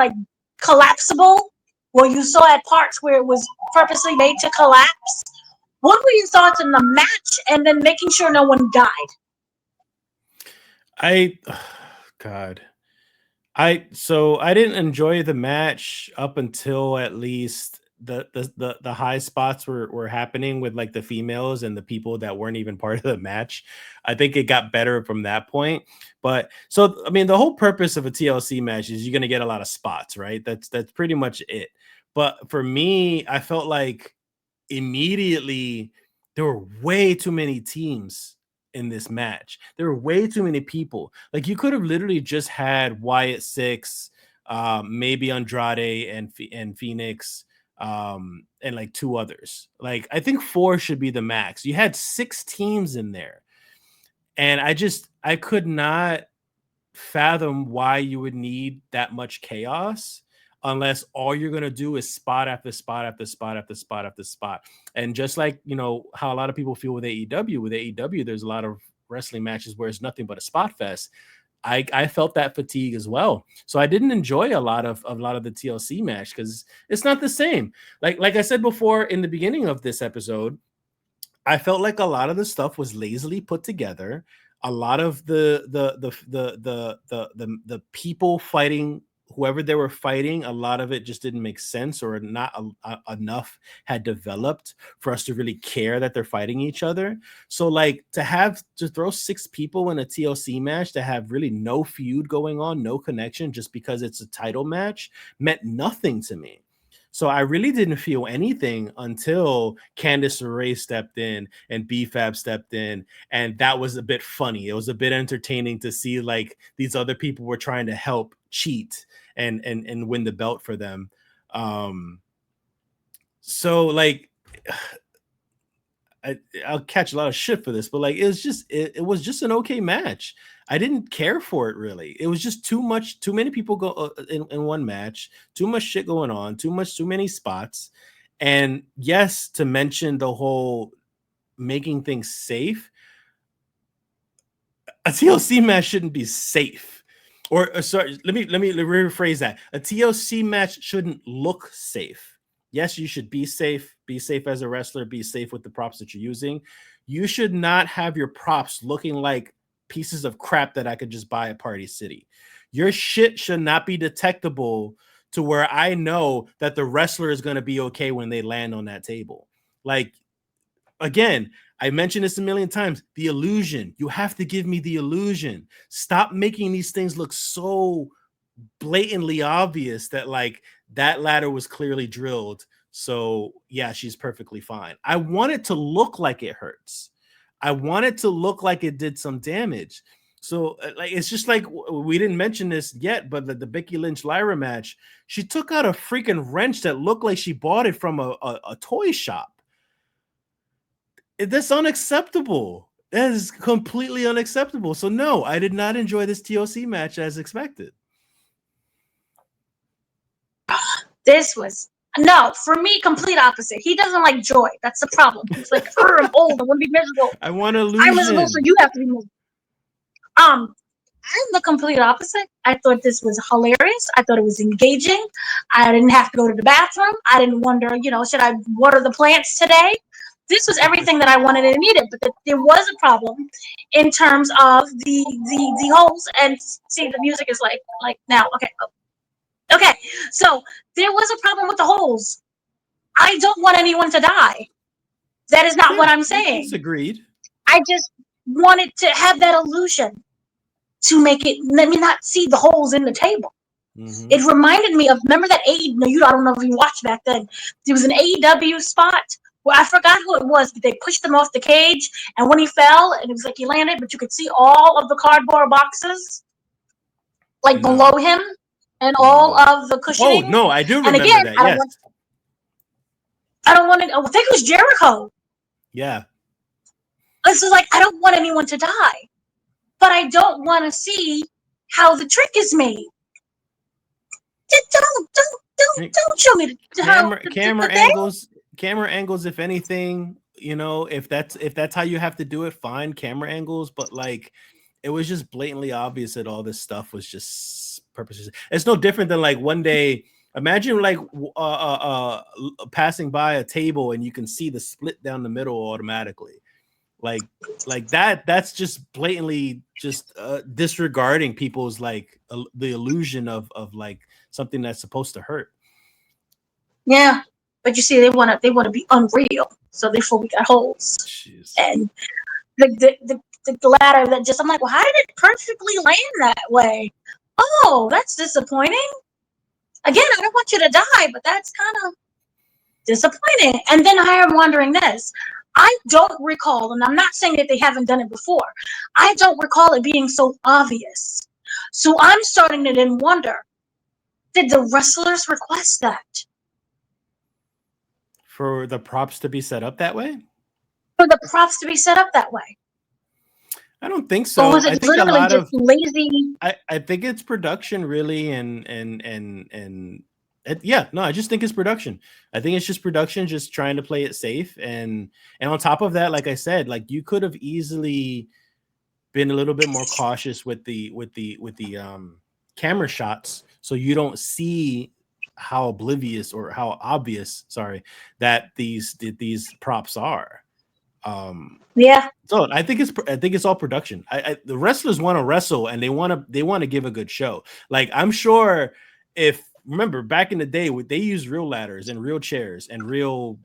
collapsible, where you saw at parts where it was purposely made to collapse. What were your thoughts on the match, and then making sure no one died? I didn't enjoy the match up until at least the high spots were happening with like the females and the people that weren't even part of the match. I think it got better from that point. But so I mean, the whole purpose of a TLC match is you're gonna get a lot of spots, right? That's pretty much it. But for me, I felt like immediately there were way too many teams in this match. There were way too many people. Like you could have literally just had Wyatt 6, maybe Andrade and Fenix, and like 2 others. Like I think 4 should be the max. You had 6 teams in there, and I could not fathom why you would need that much chaos unless all you're going to do is spot after spot after spot after spot after spot. And just like, you know, how a lot of people feel with AEW, there's a lot of wrestling matches where it's nothing but a spot fest. I felt that fatigue as well. So I didn't enjoy a lot of the TLC match because it's not the same. Like I said before in the beginning of this episode, I felt like a lot of the stuff was lazily put together. A lot of the people fighting whoever they were fighting, a lot of it just didn't make sense, or not enough had developed for us to really care that they're fighting each other. So like to throw 6 people in a TLC match to have really no feud going on, no connection, just because it's a title match meant nothing to me. So I really didn't feel anything until Candice LeRae stepped in and B-Fab stepped in. And that was a bit funny. It was a bit entertaining to see like these other people were trying to help cheat and win the belt for them. So like, I'll catch a lot of shit for this, but like, it was just an okay match. I didn't care for it really. It was just too many people go in one match, too much shit going on, too many spots. And yes, to mention the whole making things safe, a TLC match shouldn't be safe. Or sorry, let me rephrase that. A TLC match shouldn't look safe. Yes, you should be safe. Be safe as a wrestler. Be safe with the props that you're using. You should not have your props looking like pieces of crap that I could just buy at Party City. Your shit should not be detectable to where I know that the wrestler is going to be okay when they land on that table. Like, again, I mentioned this a million times. The illusion. You have to give me the illusion. Stop making these things look so blatantly obvious that like that ladder was clearly drilled. So yeah, she's perfectly fine. I want it to look like it hurts. I want it to look like it did some damage. So like, it's just like, we didn't mention this yet, but the Becky Lynch Lyra match, she took out a freaking wrench that looked like she bought it from a toy shop. That's unacceptable. That is completely unacceptable. So no, I did not enjoy this TLC match as expected. This was for me, complete opposite. He doesn't like joy. That's the problem. He's like, I'm old. I want to be miserable. I want illusion. I'm miserable, so you have to be miserable. I'm the complete opposite. I thought this was hilarious. I thought it was engaging. I didn't have to go to the bathroom. I didn't wonder, should I water the plants today? This was everything that I wanted and needed. But there was a problem in terms of the holes. And see, the music is like now. Okay. Okay. So there was a problem with the holes. I don't want anyone to die. That is not what I'm saying. Agreed. I just wanted to have that illusion to make it, let me not see the holes in the table. Mm-hmm. It reminded me of, remember that I don't know if you watched back then. There was an AEW spot where I forgot who it was, but they pushed him off the cage, and when he fell, and it was like he landed, but you could see all of the cardboard boxes below him and all of the cushioning. Oh, no, I do remember that, yes. I don't want to. I think it was Jericho. Yeah. It's just like I don't want anyone to die, but I don't want to see how the trick is made. Don't show me camera angles. Camera angles, if anything, you know, if that's how you have to do it, fine, camera angles. But like, it was just blatantly obvious that all this stuff was just purposes. It's no different than like one day. Imagine like passing by a table and you can see the split down the middle automatically. Like that. That's just blatantly just disregarding people's like the illusion of like something that's supposed to hurt. Yeah, but you see, they want to be unreal, so therefore we got holes. Jeez. And the ladder that just, I'm like, well, how did it perfectly land that way? Oh, that's disappointing. Again, I don't want you to die, but that's kind of disappointing. And then I am wondering this. I don't recall, and I'm not saying that they haven't done it before, I don't recall it being so obvious. So I'm starting to then wonder, did the wrestlers request that? For the props to be set up that way? For the props to be set up that way? I don't think so. Or was it I think literally just lazy? I think it's production, really, yeah, no, I just think it's production. I think it's just production, just trying to play it safe, and on top of that, like I said, like you could have easily been a little bit more cautious with the camera shots, so you don't see how oblivious or how obvious, that these props are. Yeah. So I think it's all production. The wrestlers want to wrestle and they want to give a good show. Like I'm sure remember back in the day, they used real ladders and real chairs and real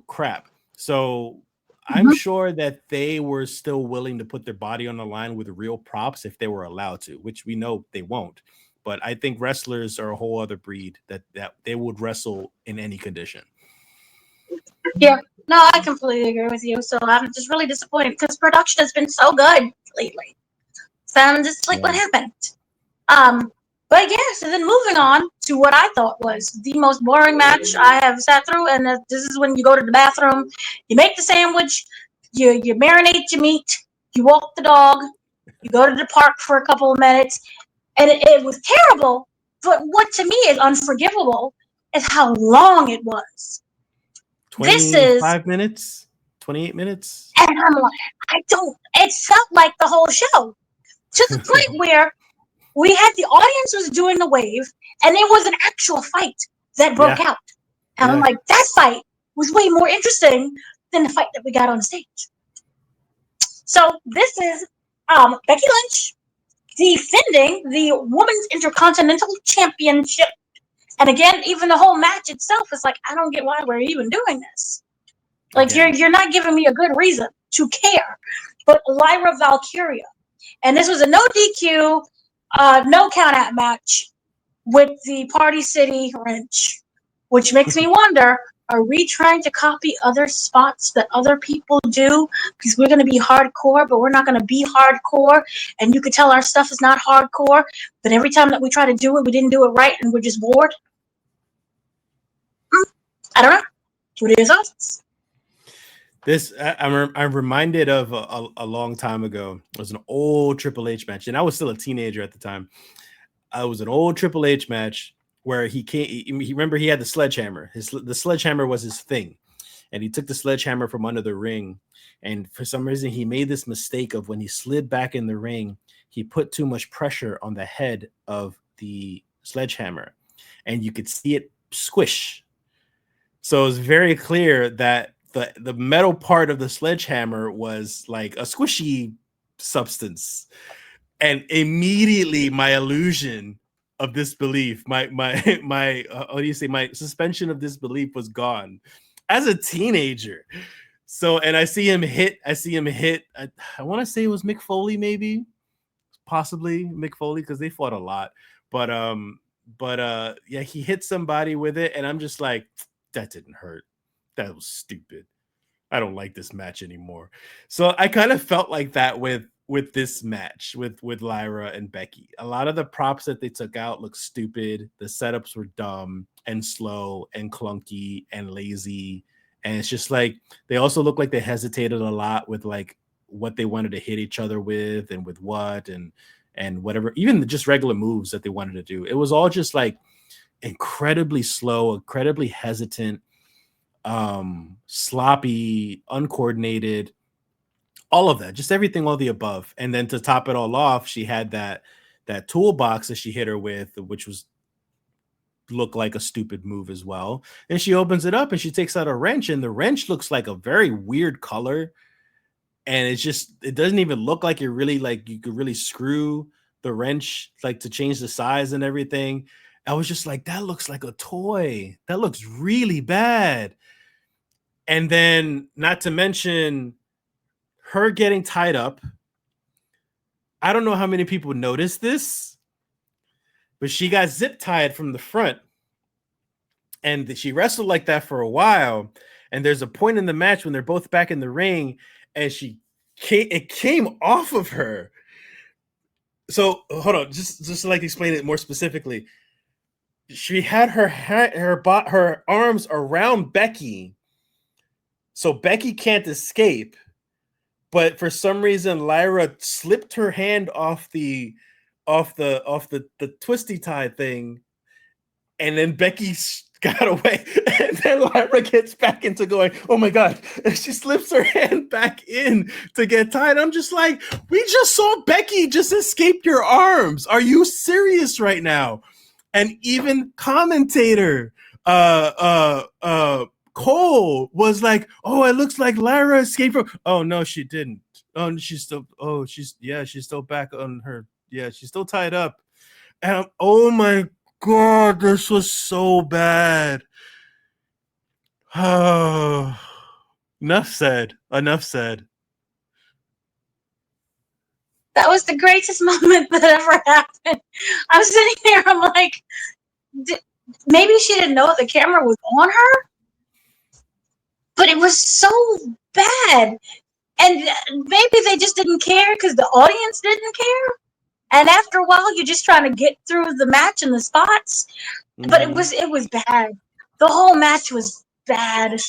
crap. So I'm sure that they were still willing to put their body on the line with real props if they were allowed to, which we know they won't. But I think wrestlers are a whole other breed that they would wrestle in any condition. Yeah, no, I completely agree with you. So I'm just really disappointed because production has been so good lately. So I'm just like, what happened? But yeah, so then moving on to what I thought was the most boring match I have sat through, and this is when you go to the bathroom, you make the sandwich, you marinate your meat, you walk the dog, you go to the park for a couple of minutes, and it was terrible. But what to me is unforgivable is how long it was. 25 minutes, 28 minutes. And I'm like, it felt like the whole show to the point where we had the audience was doing the wave and there was an actual fight that broke out. And I'm like, that fight was way more interesting than the fight that we got on stage. So this is Becky Lynch defending the Women's Intercontinental Championship. And again, even the whole match itself is like, I don't get why we're even doing this. Like, you're not giving me a good reason to care. But Lyra Valkyria. And this was a no DQ, no count-out match with the Party City wrench, which makes me wonder, are we trying to copy other spots that other people do? Because we're going to be hardcore, but we're not going to be hardcore. And you could tell our stuff is not hardcore, but every time that we try to do it, we didn't do it right, and we're just bored. I don't know. What are your thoughts? I'm reminded of a long time ago. It was an old Triple H match, and I was still a teenager at the time. It was an old Triple H match where he remember he had the sledgehammer. The sledgehammer was his thing, and he took the sledgehammer from under the ring. And for some reason, he made this mistake of when he slid back in the ring, he put too much pressure on the head of the sledgehammer, and you could see it squish. So it was very clear that the metal part of the sledgehammer was like a squishy substance. And immediately my illusion of disbelief, my suspension of disbelief was gone as a teenager. So, and I see him hit. I want to say it was Mick Foley, maybe, possibly Mick Foley, because they fought a lot. But yeah, he hit somebody with it, and I'm just like, that didn't hurt. That was stupid. I don't like this match anymore. So I kind of felt like that with with this match with Lyra and Becky. A lot of the props that they took out look stupid. The setups were dumb and slow and clunky and lazy. And it's just like they also look like they hesitated a lot with like what they wanted to hit each other with and with what and whatever, even just regular moves that they wanted to do. It was all just like incredibly slow, incredibly hesitant, sloppy, uncoordinated, all of that, just everything, all the above. And then to top it all off, she had that toolbox that she hit her with, which was look like a stupid move as well. And she opens it up and she takes out a wrench, and the wrench looks like a very weird color. And it doesn't even look like you're really like you could really screw the wrench like to change the size and everything. I was just like, that looks like a toy. That looks really bad. And then not to mention her getting tied up. I don't know how many people noticed this, but she got zip tied from the front. And she wrestled like that for a while. And there's a point in the match when they're both back in the ring and it came off of her. So hold on, just to like explain it more specifically. She had her arms around Becky, so Becky can't escape. But for some reason, Lyra slipped her hand off the twisty tie thing, and then Becky got away, and then Lyra gets back into going, oh my god, and she slips her hand back in to get tied. I'm just like, we just saw Becky just escape your arms. Are you serious right now? And even commentator Cole was like, oh, it looks like Lyra escaped from. Oh no, she didn't. Oh, she's still back on her. Yeah, she's still tied up. And oh my god, this was so bad. Oh, enough said. That was the greatest moment that ever happened. I'm sitting there, I'm like, maybe she didn't know the camera was on her, but it was so bad. And maybe they just didn't care because the audience didn't care. And after a while, you're just trying to get through the match and the spots. Mm-hmm. But it was bad. The whole match was bad.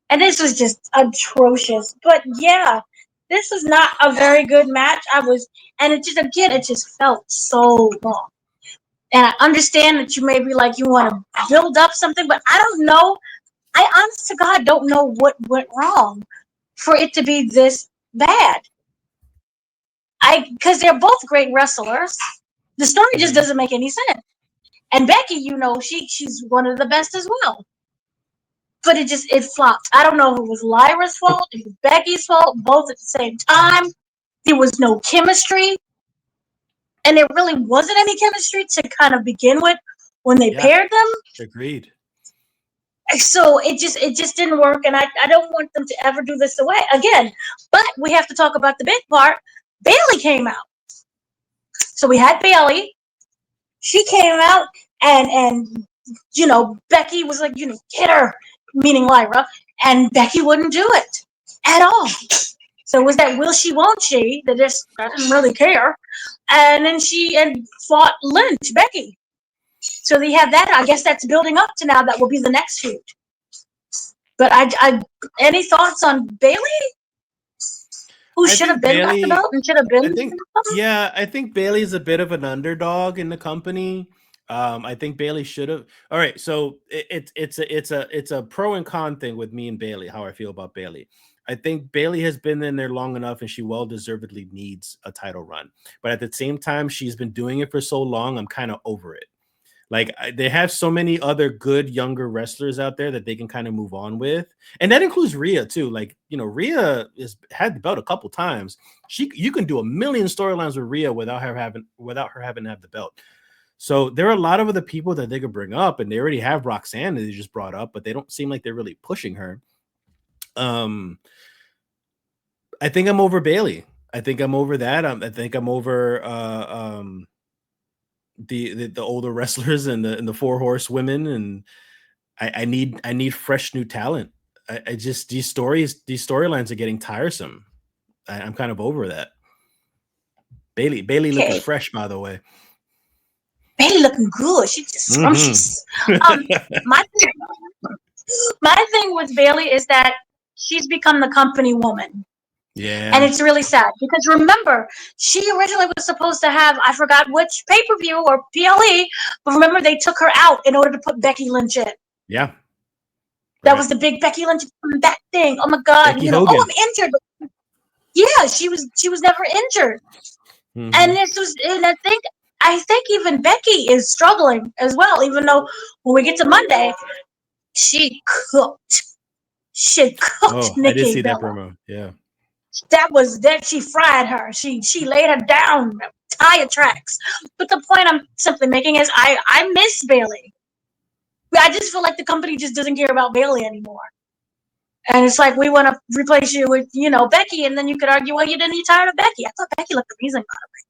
And this was just atrocious. But yeah, this is not a very good match. It just felt so long. And I understand that you may be like, you want to build up something, but I don't know. I honest to God don't know what went wrong for it to be this bad. Because they're both great wrestlers. The story just doesn't make any sense. And Becky, she's one of the best as well. But it flopped. I don't know if it was Lyra's fault, if it was Becky's fault, both at the same time. There was no chemistry. And there really wasn't any chemistry to kind of begin with when they paired them. Agreed. So it just didn't work, and I don't want them to ever do this away again. But we have to talk about the big part. Bayley came out. So we had Bayley. She came out, and Becky was like, get her, meaning Lyra, and Becky wouldn't do it at all. So it was that will she, won't she, that I didn't really care. And then she fought Lynch, Becky. So they have that. I guess that's building up to now. That will be the next feud. But any thoughts on Bayley? Who should have been got the belt and should have been? I think Bayley's a bit of an underdog in the company. I think Bayley should have. All right, so it's a pro and con thing with me and Bayley. How I feel about Bayley. I think Bayley has been in there long enough, and she well deservedly needs a title run. But at the same time, she's been doing it for so long. I'm kind of over it. Like they have so many other good younger wrestlers out there that they can kind of move on with, and that includes Rhea too. Like Rhea has had the belt a couple times. You can do a million storylines with Rhea without her having to have the belt. So there are a lot of other people that they could bring up, and they already have Roxanne that they just brought up, but they don't seem like they're really pushing her. I think I'm over Bayley. I think I'm over that. I think I'm over the older wrestlers and the four horsewomen, and I need fresh new talent. I just these storylines are getting tiresome. I'm kind of over that. Bailey looking Okay. fresh, by the way. Bailey looking good. She's just scrumptious. My thing with Bailey is that she's become the company woman. Yeah. And it's really sad because remember, she originally was supposed to have, I forgot which pay-per-view or PLE, but remember they took her out in order to put Becky Lynch in. Yeah. That was the big Becky Lynch that thing. Oh my God. Becky I'm Hogan. injured. Yeah, she was never injured. Mm-hmm. And I think even Becky is struggling as well, even though when we get to Monday, she cooked. She cooked Nikki I did see Bella. that promo. Yeah. That she fried her. She laid her down tire tracks. But the point I'm simply making is I miss Bailey. I just feel like the company just doesn't care about Bailey anymore. And it's like we want to replace you with, Becky, and then you could argue, well, you didn't need tired of Becky. I thought Becky looked amazing, by the way.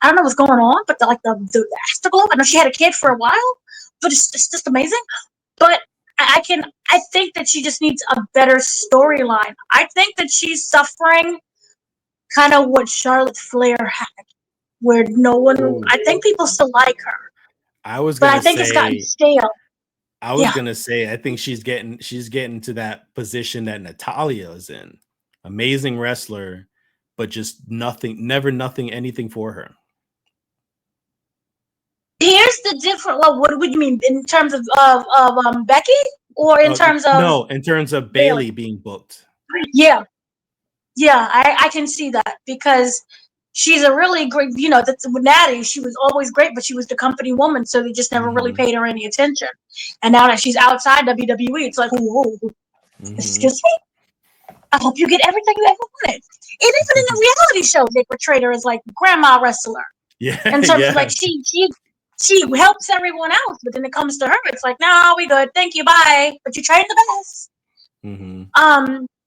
I don't know what's going on, but the afterglow. I know she had a kid for a while, but it's just amazing. But I think that she just needs a better storyline. I think that she's suffering kind of what Charlotte Flair had, where no one. Ooh. I think people still like her. But I think it's gotten stale. I was gonna say I think she's getting to that position that Natalya is in. Amazing wrestler, but just nothing anything for her. Here's the difference. Well, what would you mean in terms of Becky, or in terms of no, in terms of Bailey being booked? Yeah, I can see that because she's a really great. That's with Natty. She was always great, but she was the company woman, so they just never really paid her any attention. And now that she's outside WWE, it's like, whoa, excuse me. I hope you get everything you ever wanted. And even in the reality show, they portrayed her as like grandma wrestler. Yeah, in terms of like she helps everyone else, but then it comes to her, it's like, no, we good, thank you, bye. But you trained the best.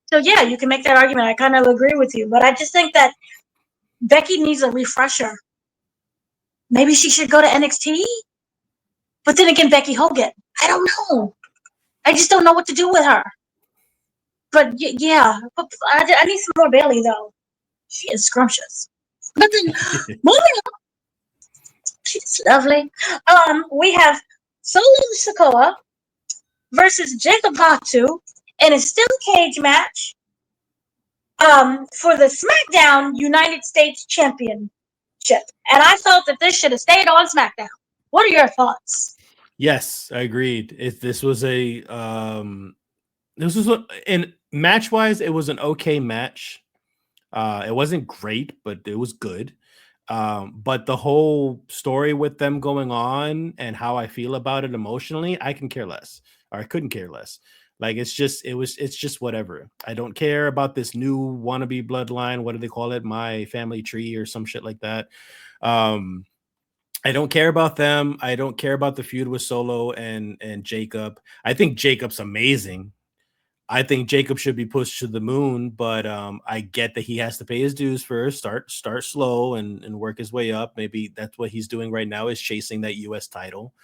So yeah, you can make that argument. I kind of agree with you, but I just think that Becky needs a refresher. Maybe she should go to NXT. But then again, Becky Hogan, I don't know. I just don't know what to do with her. But yeah, but I need some more Bailey though. She is scrumptious. But then moving on. She's lovely. We have Solo Sikoa versus Jacob Fatu in a steel cage match for the SmackDown United States Championship. And I felt that this should have stayed on SmackDown. What are your thoughts? Yes, I agreed. This was in match-wise, it was an okay match. It wasn't great, but it was good. But the whole story with them going on and how I feel about it emotionally, I can care less, or I couldn't care less. Like it's just whatever. I don't care about this new wannabe bloodline. What do they call it? My family tree or some shit like that. I don't care about them. I don't care about the feud with Solo and Jacob. I think Jacob's amazing. I think Jacob should be pushed to the moon, but I get that he has to pay his dues first, start slow and work his way up. Maybe that's what he's doing right now, is chasing that US title.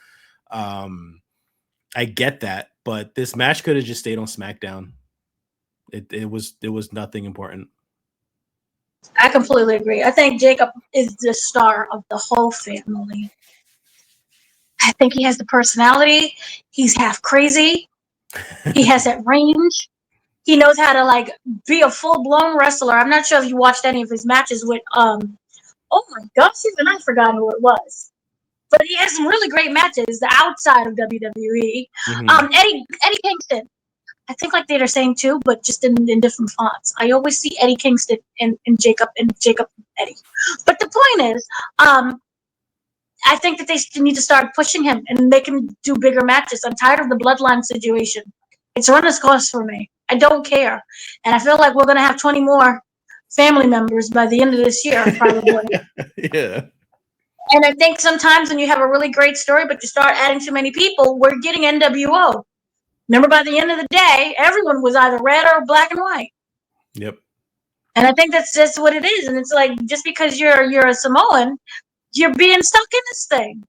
I get that, but this match could have just stayed on SmackDown. It was nothing important. I completely agree. I think Jacob is the star of the whole family. I think he has the personality. He's half crazy. He has that range. He knows how to like be a full-blown wrestler. I'm not sure if you watched any of his matches with oh my gosh, even I forgot who it was. But he has some really great matches outside of WWE. Eddie Kingston. I think like they're saying too, but just in different fonts. I always see Eddie Kingston and Jacob and Eddie. But the point is, I think that they need to start pushing him and make him do bigger matches. I'm tired of the bloodline situation. It's run its course for me. I don't care. And I feel like we're going to have 20 more family members by the end of this year, probably. Yeah. And I think sometimes when you have a really great story, but you start adding too many people, we're getting NWO. Remember, by the end of the day, everyone was either red or black and white. Yep. And I think that's just what it is. And it's like, just because you're a Samoan, you're being stuck in this thing.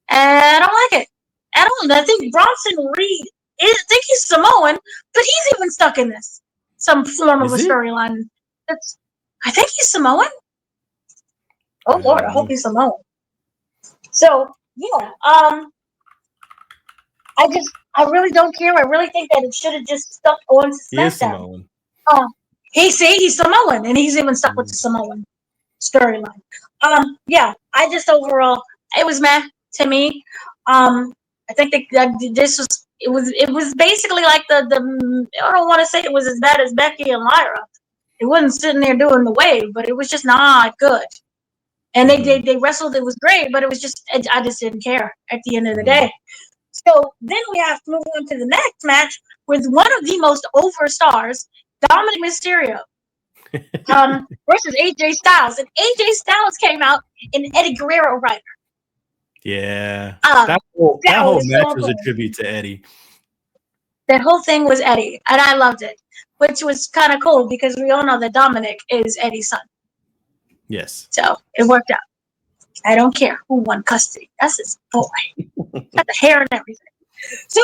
And I don't like it at all. And I think Bronson Reed, I think he's Samoan, but he's even stuck in this. Some form of a storyline. I think he's Samoan. Oh I Lord, don't I hope know. he's Samoan. So yeah, I really don't care. I really think that it should have just stuck on to He is SmackDown. Samoan. He's Samoan, and he's even stuck with the Samoan storyline. Yeah, I just overall it was meh to me. I think that this was it was basically like the I don't want to say it was as bad as Becky and Lyra. It wasn't sitting there doing the wave, but it was just not good. And they wrestled. It was great, but it was just I just didn't care at the end of the day. So then we have to move on to the next match with one of the most over stars, Dominic Mysterio, versus AJ Styles. And AJ Styles came out in Eddie Guerrero rider. Yeah, Um, that whole was match so was a cool. tribute to Eddie. That whole thing was Eddie, and I loved it, which was kind of cool because we all know that Dominic is Eddie's son. Yes. So it worked out. I don't care who won custody. That's his boy. Got the hair and everything. So,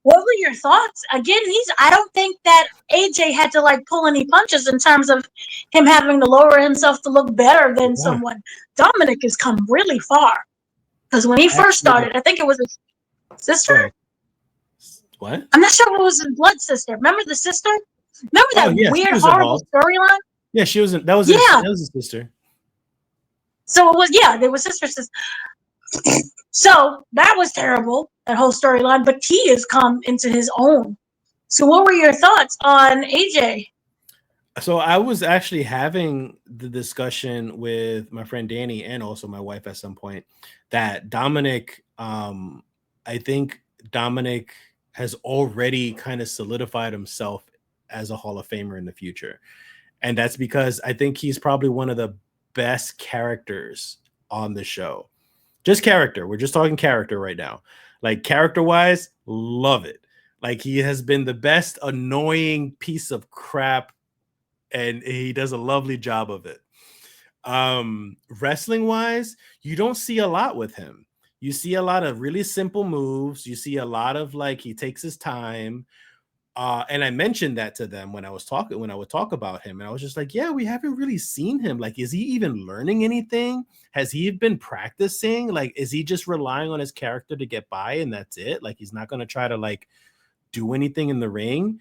what were your thoughts? Again, I don't think that AJ had to like pull any punches in terms of him having to lower himself to look better than someone. Dominic has come really far. Because when he first started, I think it was his sister. What? I'm not sure if it was his blood sister. Remember the sister? Remember that weird, horrible storyline? Yeah, she was. That was his sister. So it was, they were sisters. So that was terrible, that whole storyline. But he has come into his own. So what were your thoughts on AJ? So I was actually having the discussion with my friend Danny and also my wife at some point that Dominic, I think Dominic has already kind of solidified himself as a Hall of Famer in the future. And that's because I think he's probably one of the best characters on the show. Just character. We're just talking character right now. Like character-wise, love it. Like he has been the best annoying piece of crap, and he does a lovely job of it. Wrestling-wise, you don't see a lot with him. You see a lot of really simple moves. You see a lot of like he takes his time. And I mentioned that to them when I would talk about him, and I was just like, yeah, we haven't really seen him. Like, is he even learning anything? Has he been practicing? Like, is he just relying on his character to get by and that's it? Like, he's not going to try to like do anything in the ring.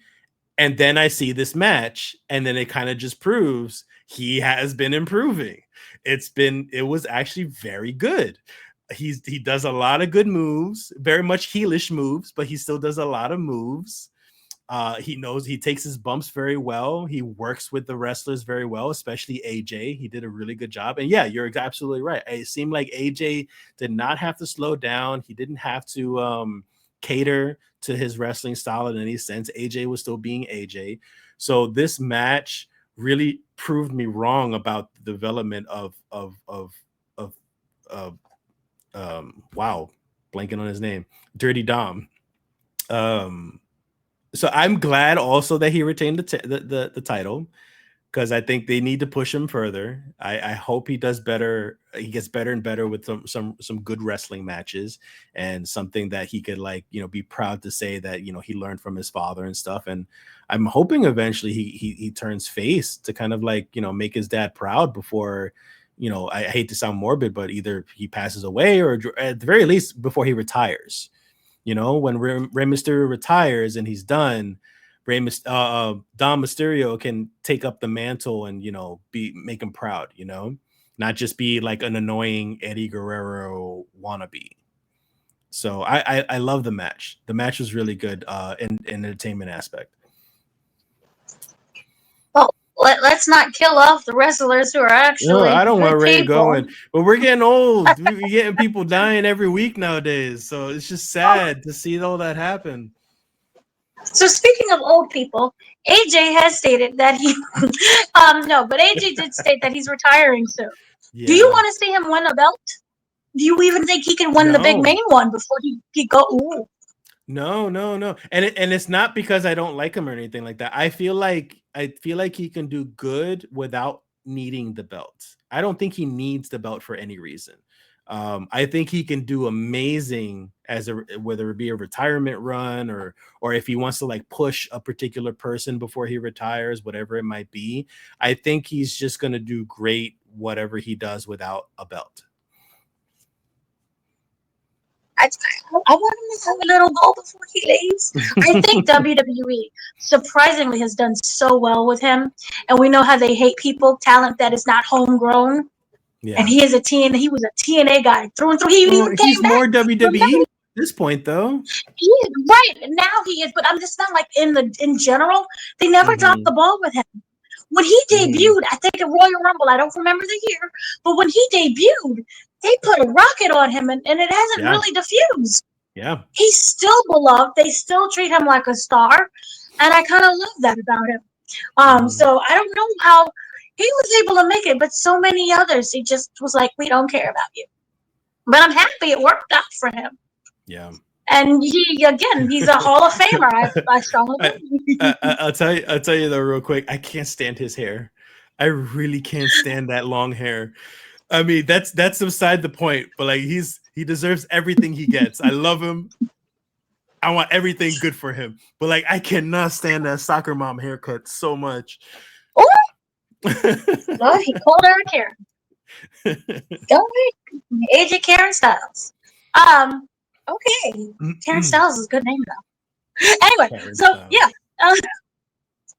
And then I see this match, and then it kind of just proves he has been improving. It was actually very good. He does a lot of good moves, very much heelish moves, but he still does a lot of moves. He takes his bumps very well. He works with the wrestlers very well, especially AJ. He did a really good job. And yeah, you're absolutely right. It seemed like AJ did not have to slow down. He didn't have to cater to his wrestling style in any sense. AJ was still being AJ. So this match really proved me wrong about the development of wow, blanking on his name, Dirty Dom. So I'm glad also that he retained the title, because I think they need to push him further. I hope he does better. He gets better and better with some good wrestling matches, and something that he could like, be proud to say that, he learned from his father and stuff. And I'm hoping eventually he turns face to kind of like, make his dad proud before, I hate to sound morbid, but either he passes away or at the very least before he retires. When Rey Mysterio retires and he's done, Dom Mysterio can take up the mantle and make him proud. Not just be like an annoying Eddie Guerrero wannabe. So I love the match. The match was really good in entertainment aspect. Let's not kill off the wrestlers who are actually. I don't want Ray people. going, but we're getting old. We're getting people dying every week nowadays, so it's just sad to see all that happen. So speaking of old people, AJ has stated that he no, but AJ did state that he's retiring soon. Yeah. Do you want to see him win a belt? Do you even think he can win the big main one before he go? Ooh. No. And it's not because I don't like him or anything like that. I feel like he can do good without needing the belt. I don't think he needs the belt for any reason. I think he can do amazing as whether it be a retirement run or if he wants to like push a particular person before he retires, whatever it might be. I think he's just going to do great whatever he does without a belt. I want him to have a little goal before he leaves. I think WWE surprisingly has done so well with him, and we know how they hate talent that is not homegrown. Yeah. And he was a TNA guy through and through. He's more WWE at this point, though. He is, right now he is, but I'm just not like in general. They never dropped the ball with him. When he debuted, I think at Royal Rumble, I don't remember the year, but when he debuted, they put a rocket on him, and it hasn't really diffused. Yeah. He's still beloved. They still treat him like a star, and I kind of love that about him. So I don't know how he was able to make it, but so many others, he just was like, we don't care about you. But I'm happy it worked out for him. Yeah. And he's a Hall of Famer. I strongly believe. I'll tell you though, real quick. I can't stand his hair. I really can't stand that long hair. I mean, that's beside the point. But like, he deserves everything he gets. I love him. I want everything good for him. But like, I cannot stand that soccer mom haircut so much. Oh, he called her a Karen. Don't wait. Age of Karen Styles. Okay. Karen Styles is a good name though. Anyway, Karen Styles. Yeah.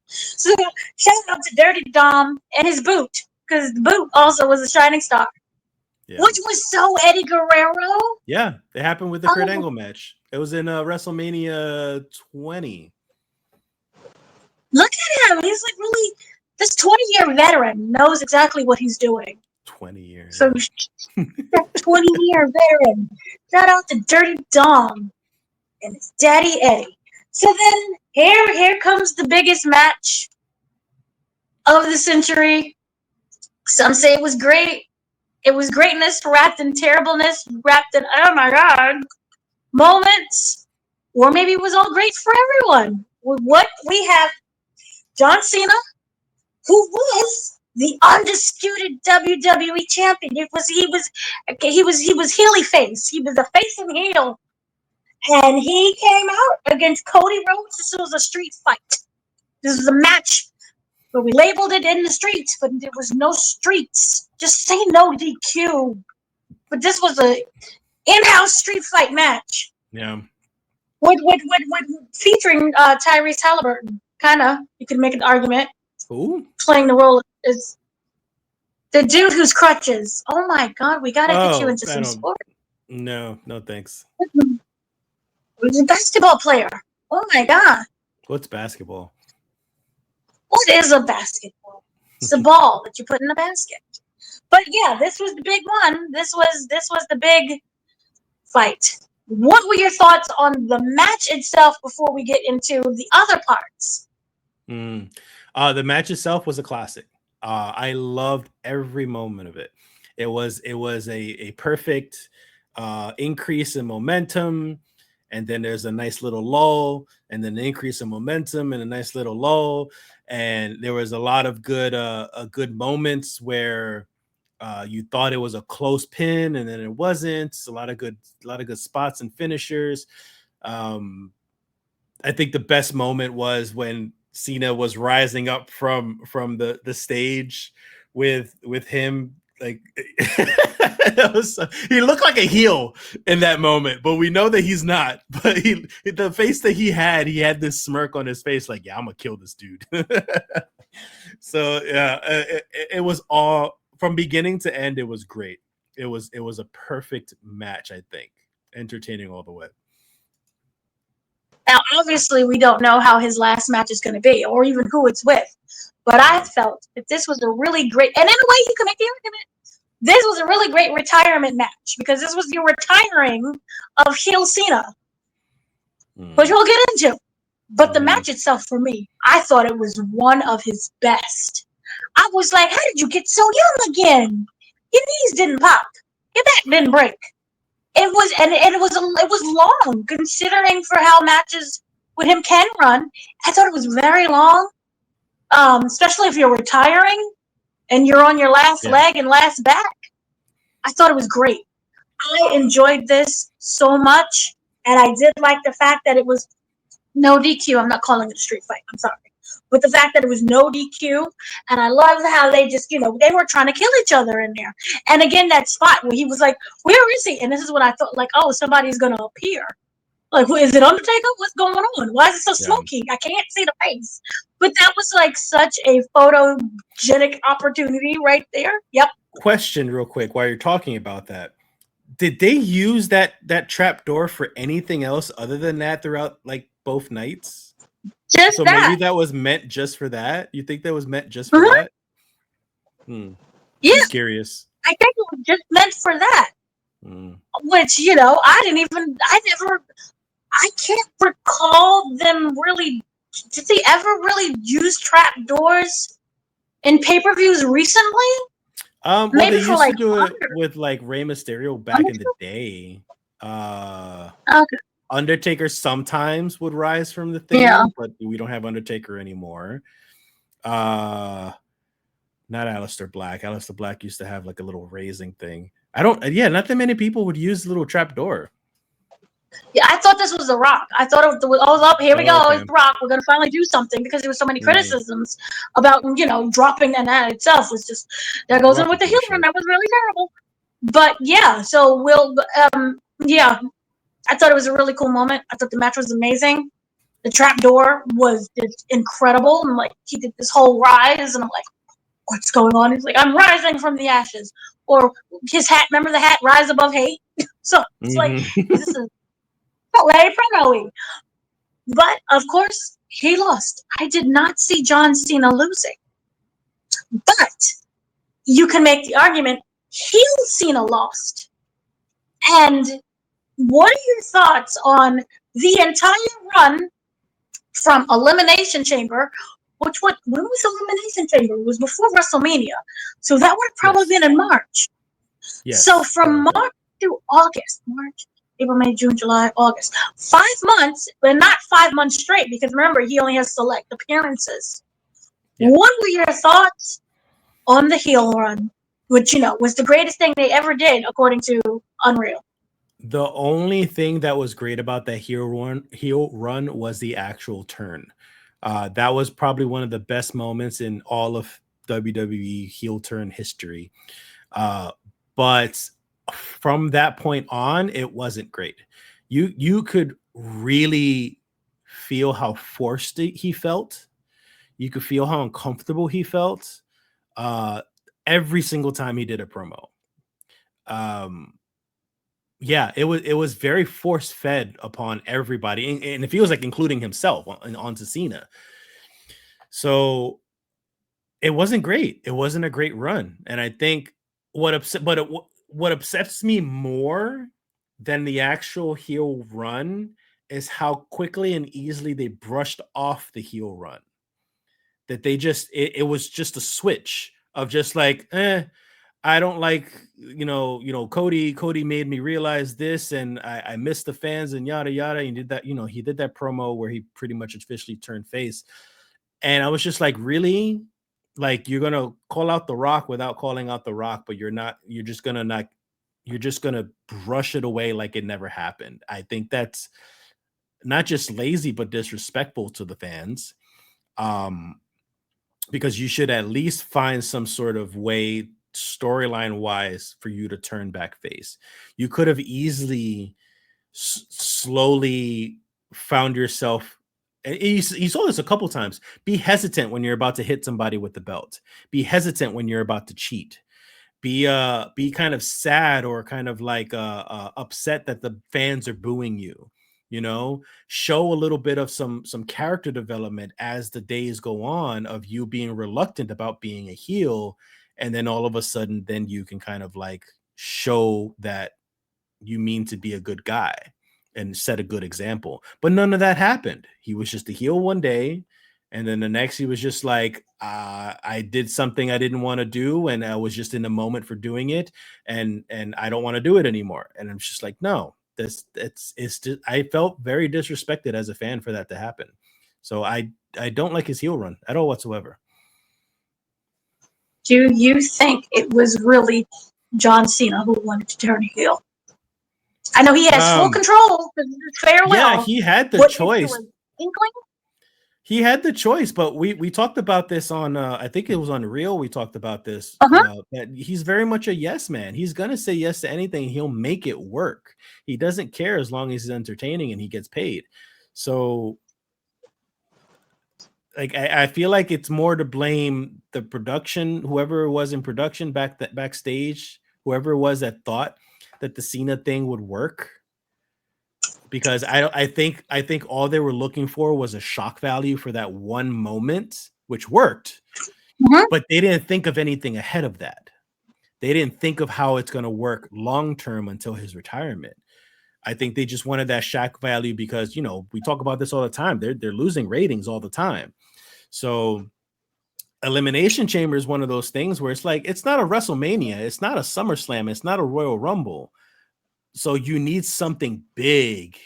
So shout out to Dirty Dom and his boot, because the boot also was a shining star. Yeah. Which was so Eddie Guerrero. Yeah, it happened with the Kurt Angle match. It was in WrestleMania 20. Look at him. He's like really, this 20-year veteran knows exactly what he's doing. 20 years. So that 20-year veteran. Shout out to Dirty Dom and his daddy Eddie. So then here comes the biggest match of the century. Some say it was great. It was greatness wrapped in terribleness, wrapped in, oh my God, moments. Or maybe it was all great for everyone. What we have, John Cena, who was the undisputed WWE champion. He was heely face. He was a face and heel. And he came out against Cody Rhodes. This was a street fight. This was a match where we labeled it in the streets, but there was no streets. Just say no DQ. But this was a in-house street fight match. Yeah. With featuring Tyrese Halliburton. Kinda. You could make an argument. Who? Playing the role is the dude whose crutches. Oh my God, we gotta get you into some sport. No thanks. He's a basketball player. Oh my God. What's basketball? What is a basketball? It's a ball that you put in a basket. But yeah, this was the big one. This was the big fight. What were your thoughts on the match itself before we get into the other parts? The match itself was a classic. I loved every moment of it. It was a perfect increase in momentum. And then there's a nice little lull, and then an increase in momentum and a nice little lull. And there was a lot of good moments where you thought it was a close pin, and then it wasn't. A lot of good spots and finishers. I think the best moment was when Cena was rising up from the stage with him. Like he looked like a heel in that moment, but we know that he's not. But the face that he had this smirk on his face, like, yeah, I'm gonna kill this dude. So yeah, it was all from beginning to end. It was great. It was a perfect match. I think entertaining all the way. Now, obviously, we don't know how his last match is going to be, or even who it's with. But I felt that this was a really great, and in a way, you can make the argument. This was a really great retirement match because this was your retiring of heel Cena, which we'll get into. But the match itself, for me, I thought it was one of his best. I was like, how did you get so young again? Your knees didn't pop. Your back didn't break. It was long, considering for how matches with him can run. I thought it was very long, especially if you're retiring and you're on your last leg and last back. I thought it was great. I enjoyed this so much, and I did like the fact that it was no DQ. I'm not calling it a street fight. I'm sorry. But the fact that it was no DQ, and I loved how they just, they were trying to kill each other in there. And again, that spot where he was like, "Where is he?" And this is what I thought, like, oh, somebody's gonna appear. Like, is it Undertaker? What's going on? Why is it so smoky? I can't see the face. But that was like such a photogenic opportunity right there. Yep. Question real quick while you're talking about that. Did they use that trap door for anything else other than that throughout like both nights? Just so that. Maybe that was meant just for that? You think that was meant just for that? Yeah. Just curious. I think it was just meant for that. Which, I can't recall them really. Did they ever really use trap doors in pay-per-views recently? Well, maybe they used to do it with like Rey Mysterio back in the day. Okay. Undertaker sometimes would rise from the thing, but we don't have Undertaker anymore. Not Aleister Black. Aleister Black used to have like a little raising thing. Not that many people would use the little trap door. Yeah, I thought this was The Rock. I thought it was, up, here we go, it's The Rock. We're going to finally do something because there was so many criticisms about, dropping, and that itself was just, there goes in with the heel run. That was really terrible. But yeah, so I thought it was a really cool moment. I thought the match was amazing. The trap door was just incredible. And like, he did this whole rise, and I'm like, what's going on? He's like, I'm rising from the ashes. Or his hat, remember the hat, rise above hate? So it's like, this is very promo-y. But of course, he lost. I did not see John Cena losing. But you can make the argument heel Cena lost. And what are your thoughts on the entire run from Elimination Chamber? When was Elimination Chamber? It was before WrestleMania. So that would have probably been in March. Yes. So from March to August, April, May, June, July, August. 5 months, but not 5 months straight, because remember, he only has select appearances. Yeah. What were your thoughts on the heel run, which, was the greatest thing they ever did, according to Unreal? The only thing that was great about that heel run was the actual turn. That was probably one of the best moments in all of WWE heel turn history. But from that point on, it wasn't great. You could really feel how forced he felt. You could feel how uncomfortable he felt every single time he did a promo. It was very force fed upon everybody, and it feels like including himself onto Cena. So it wasn't great. It wasn't a great run, and I think what upsets me more than the actual heel run is how quickly and easily they brushed off the heel run. That they just it was just a switch of just like, I don't like, Cody made me realize this, and I missed the fans and yada yada. And he did that promo where he pretty much officially turned face, and I was just like, really, like, you're gonna call out The Rock without calling out The Rock, but you're just gonna brush it away like it never happened. I think that's not just lazy but disrespectful to the fans, because you should at least find some sort of way, storyline wise, for you to turn back face. You could have easily slowly found yourself, and you saw this a couple times, be hesitant when you're about to hit somebody with the belt, be hesitant when you're about to cheat, be kind of sad or kind of like upset that the fans are booing you. Show a little bit of some character development as the days go on, of you being reluctant about being a heel. And then all of a sudden, then you can kind of like show that you mean to be a good guy and set a good example. But none of that happened. He was just a heel one day, and then the next he was just like, I did something I didn't want to do, and I was just in the moment for doing it, and I don't want to do it anymore. And I'm just like, no, I felt very disrespected as a fan for that to happen. So I don't like his heel run at all whatsoever. Do you think it was really John Cena who wanted to turn heel? I know he has full control. Farewell. Yeah, he had the choice. Inkling? He had the choice, but we talked about this on I think it was on Real. We talked about this that he's very much a yes man. He's gonna say yes to anything. He'll make it work. He doesn't care as long as he's entertaining and he gets paid. So, like, I feel like it's more to blame the production, whoever was in production backstage, whoever it was that thought that the Cena thing would work. Because I think all they were looking for was a shock value for that one moment, which worked, but they didn't think of anything ahead of that. They didn't think of how it's going to work long term until his retirement. I think they just wanted that shock value because, you know, we talk about this all the time. They're losing ratings all the time. So Elimination Chamber is one of those things where it's like, it's not a WrestleMania, it's not a SummerSlam, it's not a Royal Rumble. So you need something big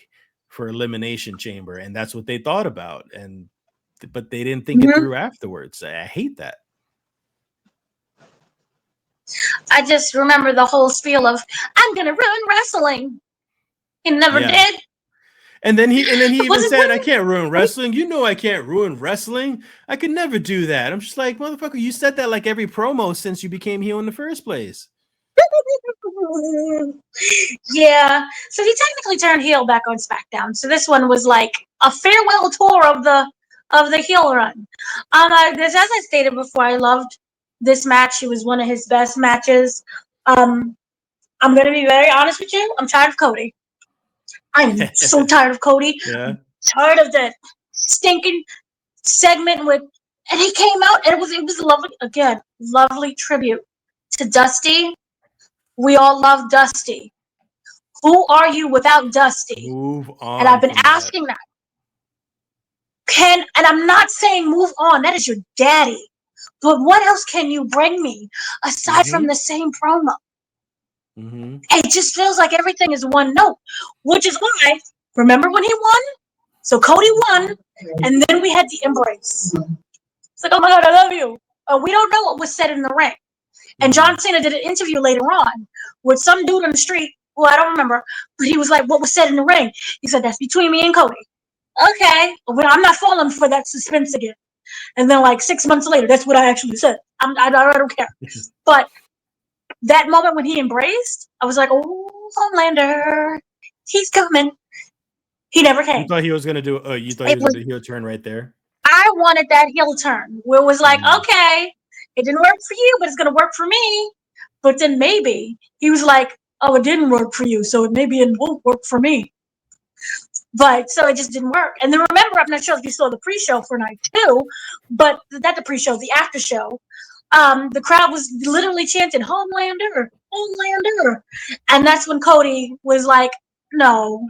for Elimination Chamber, and that's what they thought about. But they didn't think it through afterwards. I hate that. I just remember the whole spiel of "I'm gonna ruin wrestling." He never did. And then he even said, "I can't ruin wrestling. You know I can't ruin wrestling. I could never do that." I'm just like, motherfucker, you said that like every promo since you became heel in the first place. Yeah, so he technically turned heel back on SmackDown. So this one was like a farewell tour of the heel run. As I stated before, I loved this match. It was one of his best matches. I'm gonna be very honest with you. I'm tired of Cody. I'm so tired of Cody. Yeah. I'm tired of that stinking segment and he came out and it was lovely tribute to Dusty. We all love Dusty. Who are you without Dusty? Move on. And I've been asking that. And I'm not saying move on. That is your daddy. But what else can you bring me aside from the same promo? It just feels like everything is one note, which is why, remember when he won? So Cody won, and then we had the embrace. It's like, oh my God, I love you. We don't know what was said in the ring. And John Cena did an interview later on with some dude on the street who I don't remember, but he was like, what was said in the ring? He said, that's between me and Cody. Okay, well, I'm not falling for that suspense again. And then like 6 months later, that's what I actually said. I don't care. But that moment when he embraced, I was like, oh, Homelander, he's coming. He never came. You thought he was going to do you thought he was going to do a heel turn right there? I wanted that heel turn where it was like, okay, it didn't work for you, but it's going to work for me. But then maybe he was like, oh, it didn't work for you, so maybe it won't work for me. But so it just didn't work. And then remember, I'm not sure if you saw the pre-show for night 2, but not the pre-show, the after show. The crowd was literally chanting, Homelander, Homelander. And that's when Cody was like, no,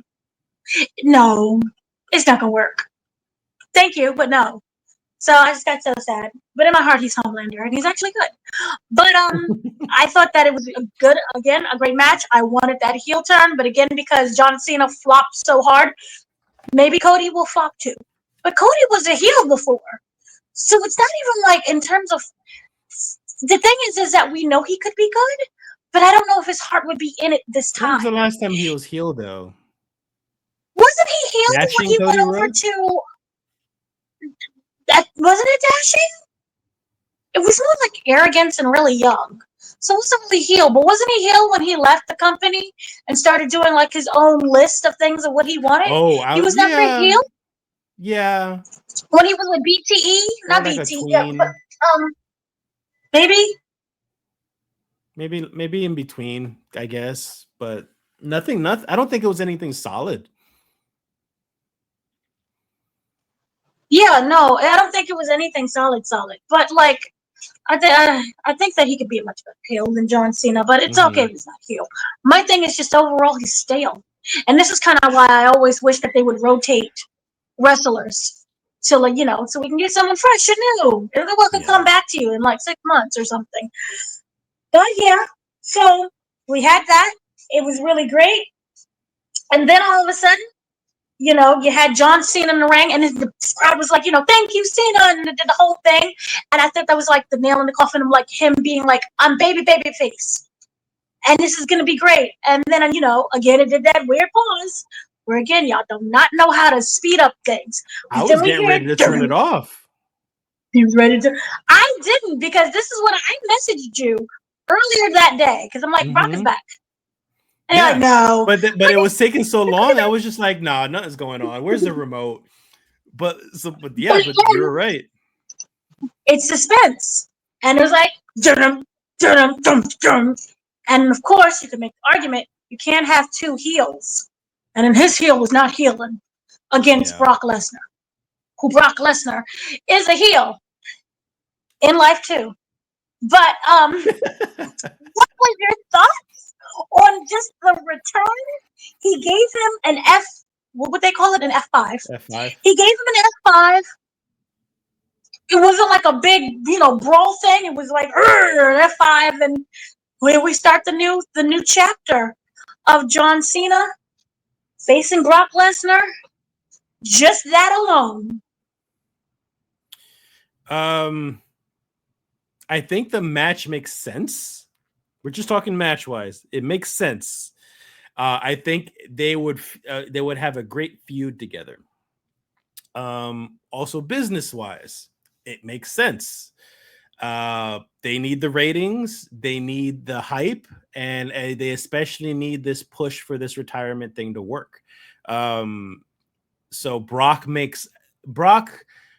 it's not going to work. Thank you, but no. So I just got so sad. But in my heart, he's Homelander, and he's actually good. But I thought that it was a great match. I wanted that heel turn, but again, because John Cena flopped so hard, maybe Cody will flop too. But Cody was a heel before. So it's not even like in terms of... The thing is that we know he could be good, but I don't know if his heart would be in it this time. When was the last time he was heel, though? Wasn't he heel when he went over to... That wasn't it dashing? It was more like arrogance and really young. So it wasn't really heel, but wasn't he heel when he left the company and started doing like his own list of things of what he wanted? Oh, he was not very heel. Yeah. When he was with BTE, not like BTE, yeah, but maybe in between, I guess, but nothing. I don't think it was anything solid. Yeah, no, I don't think it was anything solid. But like, I think that he could be a much better heel than John Cena. But it's okay if he's not heel. My thing is just overall he's stale, and this is kind of why I always wish that they would rotate wrestlers so like so we can get someone fresh and new. Everyone can come back to you in like 6 months or something. But yeah, so we had that. It was really great, and then all of a sudden, you had John Cena in the ring, and the crowd was like, thank you, Cena, and did the whole thing. And I think that was like the nail in the coffin of like him being like, I'm baby face. and this is going to be great. And then, again, it did that weird pause where, again, y'all do not know how to speed up things. I was getting ready to turn it off. He was ready to. I didn't, because this is what I messaged you earlier that day, because I'm like, Brock is back. And you're like, no. But it was taking so long. I was just like, nah, nothing's going on. Where's the remote? But you're right. It's suspense. And it was like, dum, dum, dum, dum. And of course, you can make the argument, you can't have two heels. And then his heel was not healing against Brock Lesnar, who Brock Lesnar is a heel in life too. But what was your thoughts on just the return? He gave him an F, what would they call it? An F5. F5. He gave him an F5. It wasn't like a big, brawl thing. It was like F5, and we start the new chapter of John Cena facing Brock Lesnar. Just that alone. I think the match makes sense. We're just talking match-wise. It makes sense. I think they would have a great feud together. Also, business-wise, it makes sense. They need the ratings, they need the hype, and they especially need this push for this retirement thing to work. So Brock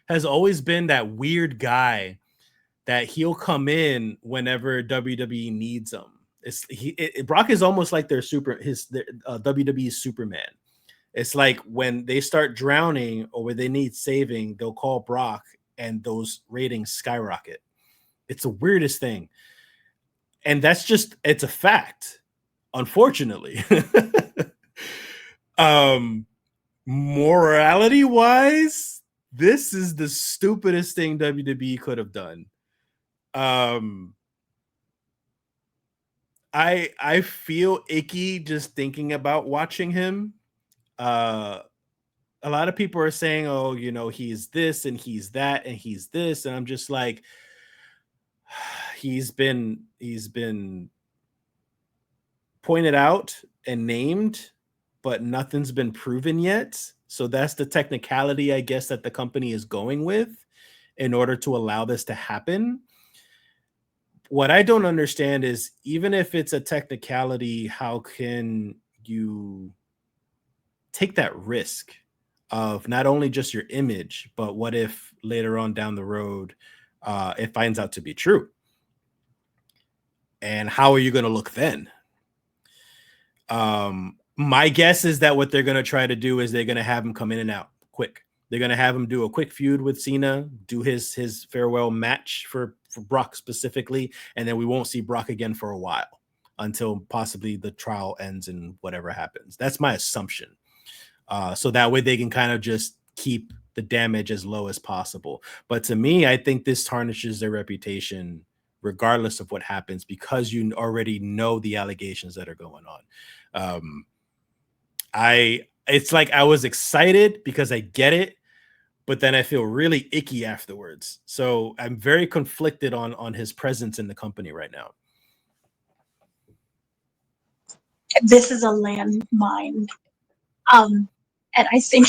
has always been that weird guy that he'll come in whenever WWE needs him. Brock is almost like their WWE Superman. It's like when they start drowning or when they need saving, they'll call Brock and those ratings skyrocket. It's the weirdest thing. And it's a fact, unfortunately. Morality wise, this is the stupidest thing WWE could have done. I feel icky just thinking about watching him. A lot of people are saying, oh, he's this and he's that and he's this. And I'm just like, he's been pointed out and named, but nothing's been proven yet. So that's the technicality, I guess, that the company is going with in order to allow this to happen. What I don't understand is, even if it's a technicality, how can you take that risk of not only just your image, but what if later on down the road, it finds out to be true? And how are you going to look then? My guess is that what they're going to try to do is they're going to have him come in and out quick. They're going to have him do a quick feud with Cena, do his farewell match for Brock specifically, and then we won't see Brock again for a while until possibly the trial ends and whatever happens. That's my assumption. So that way they can kind of just keep the damage as low as possible. But to me, I think this tarnishes their reputation regardless of what happens, because you already know the allegations that are going on. It's like I was excited because I get it, but then I feel really icky afterwards. So I'm very conflicted on his presence in the company right now. This is a landmine. And I think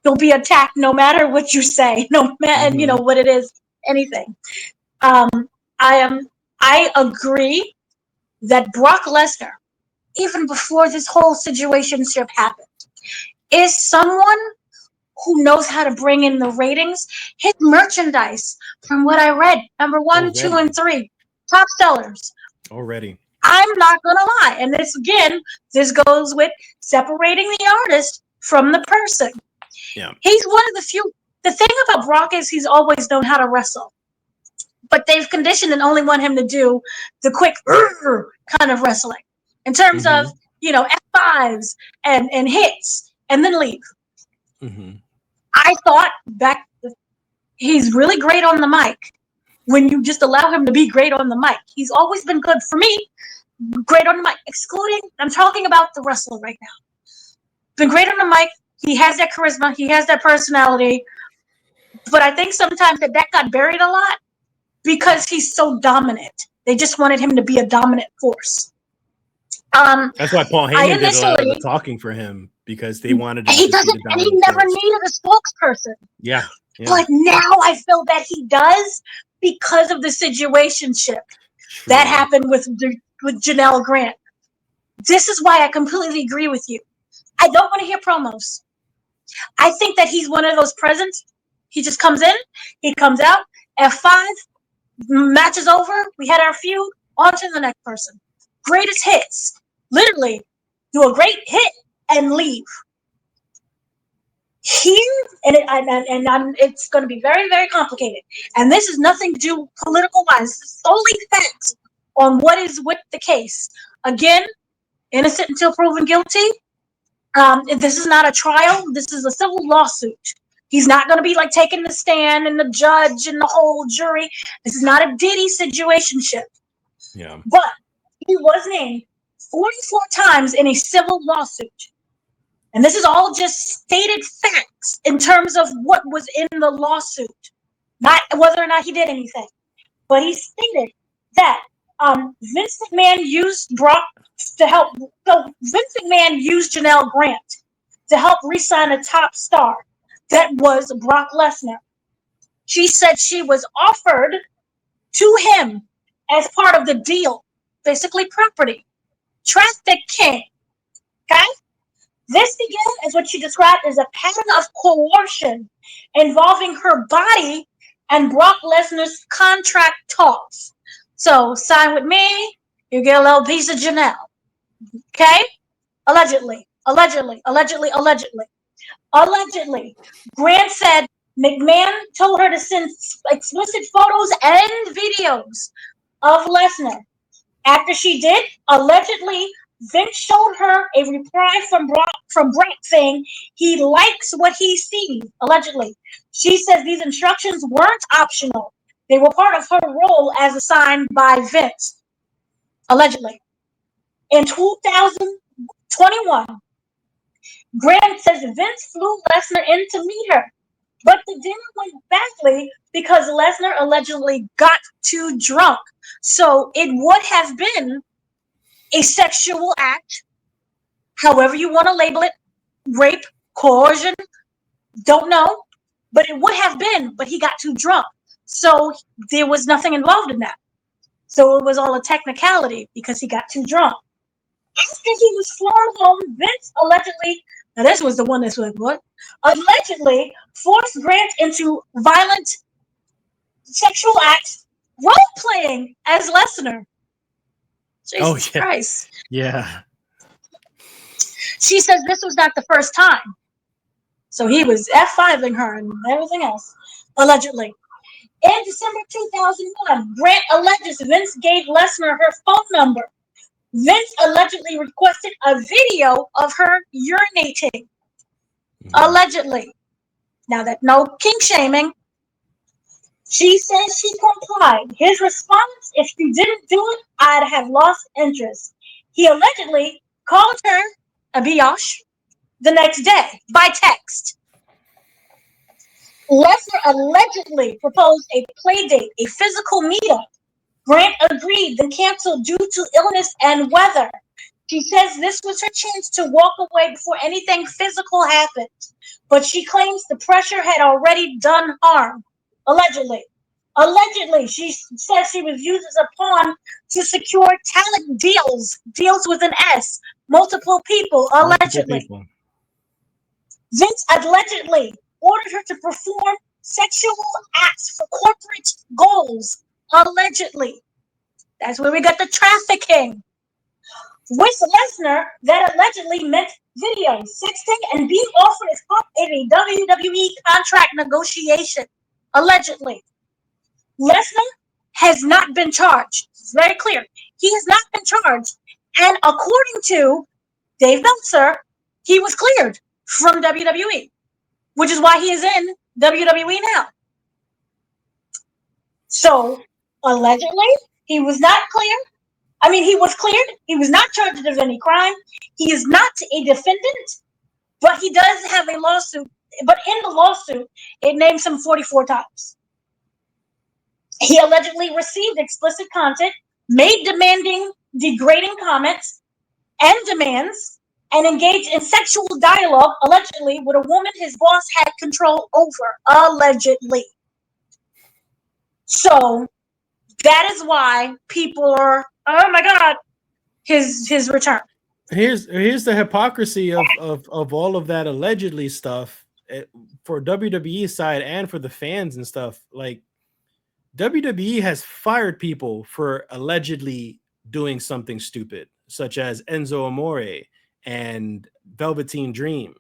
you'll be attacked no matter what you say, no matter, and what it is, anything. I agree that Brock Lesnar, even before this whole situationship happened, is someone who knows how to bring in the ratings. His merchandise, from what I read, number 1, 2, and 3, top sellers. Already. I'm not going to lie. And this goes with separating the artist from the person. Yeah. He's one of the few. The thing about Brock is he's always known how to wrestle. But they've conditioned and only want him to do the quick kind of wrestling in terms of, F5s and hits and then leave. I thought he's really great on the mic when you just allow him to be great on the mic. He's always been good for me. Great on the mic, I'm talking about the wrestler right now. Been great on the mic. He has that charisma. He has that personality. But I think sometimes that got buried a lot because he's so dominant. They just wanted him to be a dominant force. That's why Paul Heyman did a lot of the talking for him because they wanted to. He doesn't, and he never needed a spokesperson. Yeah. But now I feel that he does because of the situationship that happened with Janelle Grant. This is why I completely agree with you. I don't want to hear promos. I think that he's one of those presents. He just comes in, he comes out, F5, match is over, we had our feud, on to the next person. Greatest hits. Literally, do a great hit and leave. Here, it's going to be very, very complicated. And this is nothing to do political-wise. This is solely facts on what is with the case. Again, innocent until proven guilty. This is not a trial. This is a civil lawsuit. He's not going to be like taking the stand and the judge and the whole jury. This is not a Diddy situationship. Yeah. But he was named 44 times in a civil lawsuit. And this is all just stated facts in terms of what was in the lawsuit, not whether or not he did anything. But he stated that Vince McMahon used Brock to help. So Vince McMahon used Janelle Grant to help re-sign a top star. That was Brock Lesnar. She said she was offered to him as part of the deal, basically property, trafficking. Okay? This began as what she described as a pattern of coercion involving her body and Brock Lesnar's contract talks. So, sign with me, you get a little piece of Janelle. Okay? Allegedly. Grant said McMahon told her to send explicit photos and videos of Lesnar. After she did, allegedly, Vince showed her a reply from Brock saying he likes what he sees, allegedly. She says these instructions weren't optional. They were part of her role as assigned by Vince, allegedly. In 2021, Grant says Vince flew Lesnar in to meet her, but the dinner went badly because Lesnar allegedly got too drunk. So it would have been a sexual act, however you want to label it, rape, coercion, don't know, but it would have been, but he got too drunk. So there was nothing involved in that. So it was all a technicality because he got too drunk. After he was flown home, Vince allegedly, now this was the one that's like, what? Allegedly forced Grant into violent sexual acts, role-playing as Lesnar. Jesus Christ. Yeah. She says this was not the first time. So he was F5ing her and everything else, allegedly. In December 2001, Grant alleges Vince gave Lesnar her phone number. Vince allegedly requested a video of her urinating. Allegedly. Now that no kink shaming. She says she complied. His response, if you didn't do it, I'd have lost interest. He allegedly called her a biatch the next day by text. Lesnar allegedly proposed a play date, a physical meetup. Grant agreed, then canceled due to illness and weather. She says this was her chance to walk away before anything physical happened, but she claims the pressure had already done harm. Allegedly. Allegedly, she says she was used as a pawn to secure talent deals with an S, multiple people, allegedly. Vince allegedly ordered her to perform sexual acts for corporate goals, allegedly. That's where we got the trafficking. With Lesnar, that allegedly meant videos, sexting, and being offered as part of a WWE contract negotiation, allegedly. Lesnar has not been charged. It's very clear. He has not been charged. And according to Dave Meltzer, he was cleared from WWE, which is why he is in WWE now. So, allegedly, he was not cleared. I mean, he was cleared. He was not charged of any crime. He is not a defendant, but he does have a lawsuit. But in the lawsuit, it names him 44 times. He allegedly received explicit content, made demanding, degrading comments, and demands and engaged in sexual dialogue, allegedly, with a woman his boss had control over, allegedly. So that is why people are, oh my God, his return. Here's the hypocrisy of all of that allegedly stuff for WWE side and for the fans and stuff. Like, WWE has fired people for allegedly doing something stupid, such as Enzo Amore and Velveteen Dream.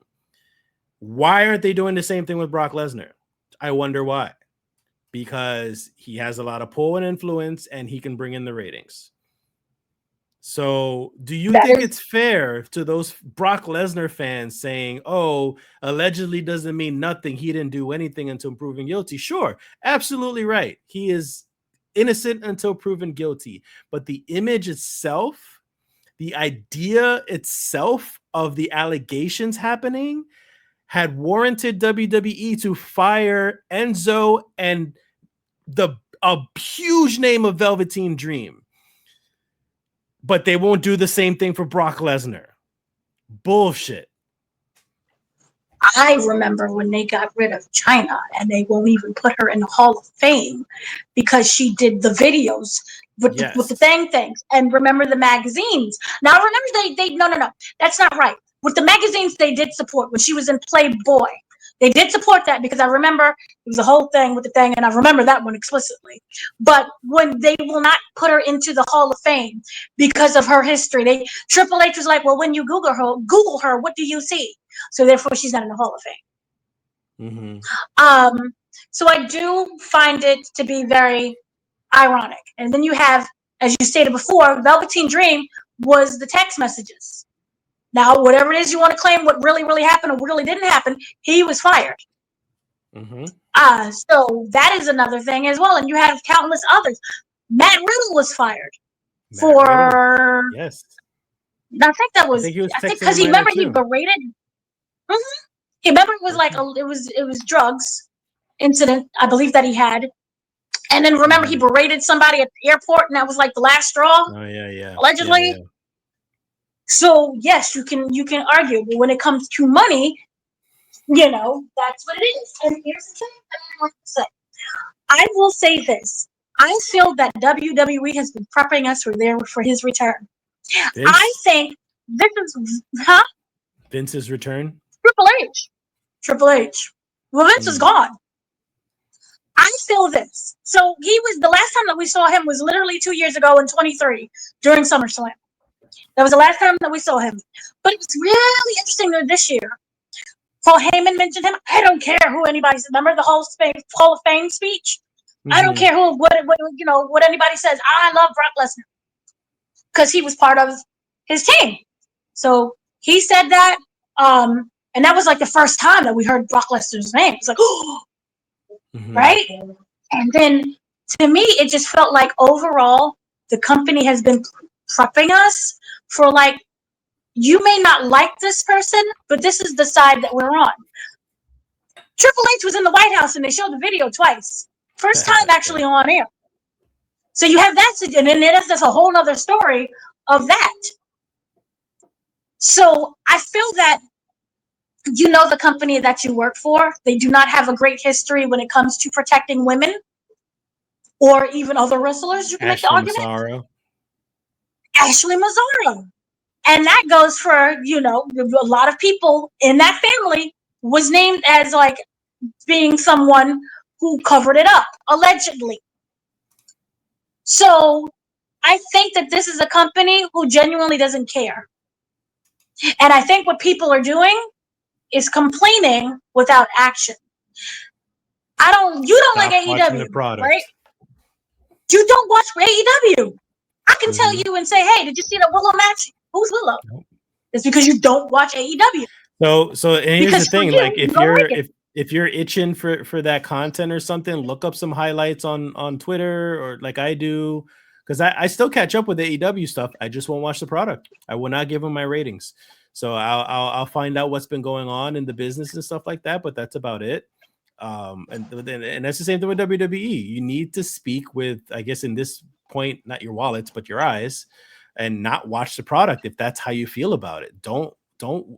Why aren't they doing the same thing with Brock Lesnar? I wonder why. Because he has a lot of pull and influence and he can bring in the ratings. So do you think it's fair to those Brock Lesnar fans saying, oh, allegedly doesn't mean nothing, he didn't do anything until proven guilty? Sure, absolutely right. He is innocent until proven guilty. But the image itself, the idea itself of the allegations happening had warranted WWE to fire Enzo and a huge name of Velveteen Dream. But they won't do the same thing for Brock Lesnar. Bullshit. I remember when they got rid of China and they won't even put her in the Hall of Fame because she did the videos with the things. And remember the magazines. Now remember they no, that's not right. With the magazines they did support when she was in Playboy. They did support that because I remember it was a whole thing with the thing, and I remember that one explicitly. But when they will not put her into the Hall of Fame because of her history, Triple H was like, well, when you Google her, what do you see? So therefore, she's not in the Hall of Fame. Mm-hmm. So I do find it to be very ironic. And then you have, as you stated before, Velveteen Dream was the text messages. Now, whatever it is you want to claim, what really, really happened or what really didn't happen, he was fired. Mm-hmm. So that is another thing as well. And you have countless others. Matt Riddle was fired for. Yes. I think that was. I think because he remember he berated. Mm-hmm. He remember it was like it was drugs incident, I believe, that he had. And then remember he berated somebody at the airport, and that was like the last straw. Oh yeah. Allegedly. Yeah. So yes, you can argue, but when it comes to money, that's what it is. And here's the thing I want to say. I will say this. I feel that WWE has been prepping us for his return. Vince? I think this is Vince's return? Triple H. Well, Vince is gone. I feel this. So he was the last time that we saw him was literally 2 years ago in 23 during SummerSlam. That was the last time that we saw him. But it was really interesting that this year, Paul Heyman mentioned him. I don't care who anybody says. Remember the Hall of Fame speech? Mm-hmm. I don't care what anybody says. I love Brock Lesnar because he was part of his team. So he said that, and that was like the first time that we heard Brock Lesnar's name. It's like, oh, mm-hmm. Right? And then to me, it just felt like overall the company has been prepping us for like, you may not like this person, but this is the side that we're on. Triple H was in the White House and they showed the video twice. First time actually on air. So you have that, and then that's a whole other story of that. So I feel that the company that you work for, they do not have a great history when it comes to protecting women or even other wrestlers. You can make the argument. Ashley Mazzaro. And that goes for, a lot of people in that family was named as like being someone who covered it up, allegedly. So I think that this is a company who genuinely doesn't care. And I think what people are doing is complaining without action. You don't like AEW, right? You don't watch AEW. I can tell you and say, hey, did you see the Willow match? Who's Willow? Nope. It's because you don't watch AEW. So and here's the thing, like if you're itching for that content or something, look up some highlights on Twitter or like I do, because I still catch up with AEW stuff. I just won't watch the product. I will not give them my ratings. So I'll find out what's been going on in the business and stuff like that, but that's about it. And that's the same thing with WWE. You need to speak with, I guess in this point, not your wallets, but your eyes. and not watch the product if that's how you feel about it.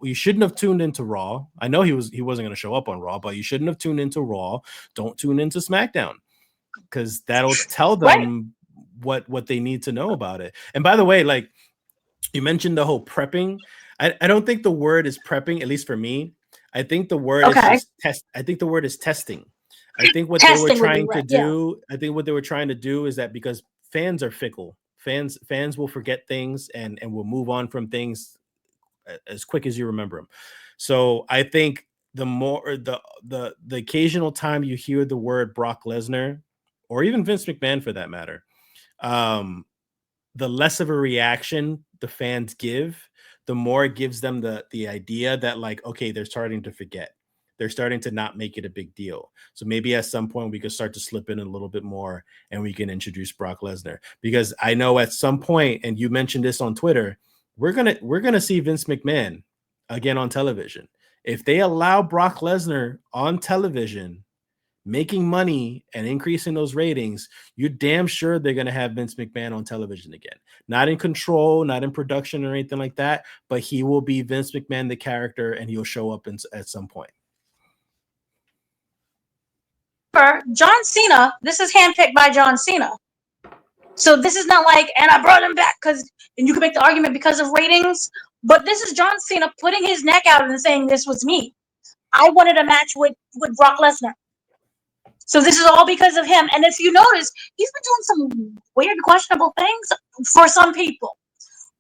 You shouldn't have tuned into Raw. I know he wasn't going to show up on Raw, but you shouldn't have tuned into Raw. Don't tune into SmackDown, because that'll tell them what they need to know about it. And by the way, like you mentioned the whole prepping. I don't think the word is prepping, at least for me. I think the word is just test. I think the word is testing. I think what they were trying to do, I think what they were trying to do is that because fans are fickle, fans will forget things and will move on from things as quick as you remember them. So I think the more the occasional time you hear the word Brock Lesnar, or even Vince McMahon for that matter, the less of a reaction the fans give, the more it gives them the idea that, like, okay, they're starting to forget. They're starting to not make it a big deal. So maybe at some point we could start to slip in a little bit more and we can introduce Brock Lesnar, because I know at some point, and you mentioned this on Twitter, we're gonna see Vince McMahon again on television. If they allow Brock Lesnar on television making money and increasing those ratings, you're damn sure they're going to have Vince McMahon on television again. Not in control, not in production or anything like that, but he will be Vince McMahon, the character, and he'll show up at some point. John Cena, this is handpicked by John Cena. So this is not like, and I brought him back and you can make the argument because of ratings, but this is John Cena putting his neck out and saying, this was me. I wanted a match with Brock Lesnar. So this is all because of him. And if you notice, he's been doing some weird, questionable things for some people,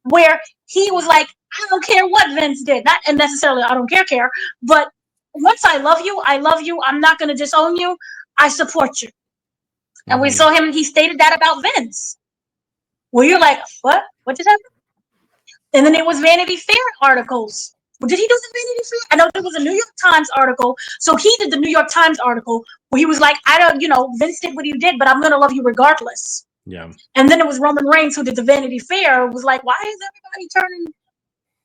where he was like, I don't care what Vince did. Not necessarily I don't care, but once I love you, I'm not going to disown you. I support you. And we saw him, he stated that about Vince. Well, you're like, what? What just happened? And then it was Vanity Fair articles. Well, did he do the Vanity Fair? I know there was a New York Times article. So he did the New York Times article where he was like, Vince did what he did, but I'm going to love you regardless. Yeah. And then it was Roman Reigns who did the Vanity Fair. It was like, why is everybody turning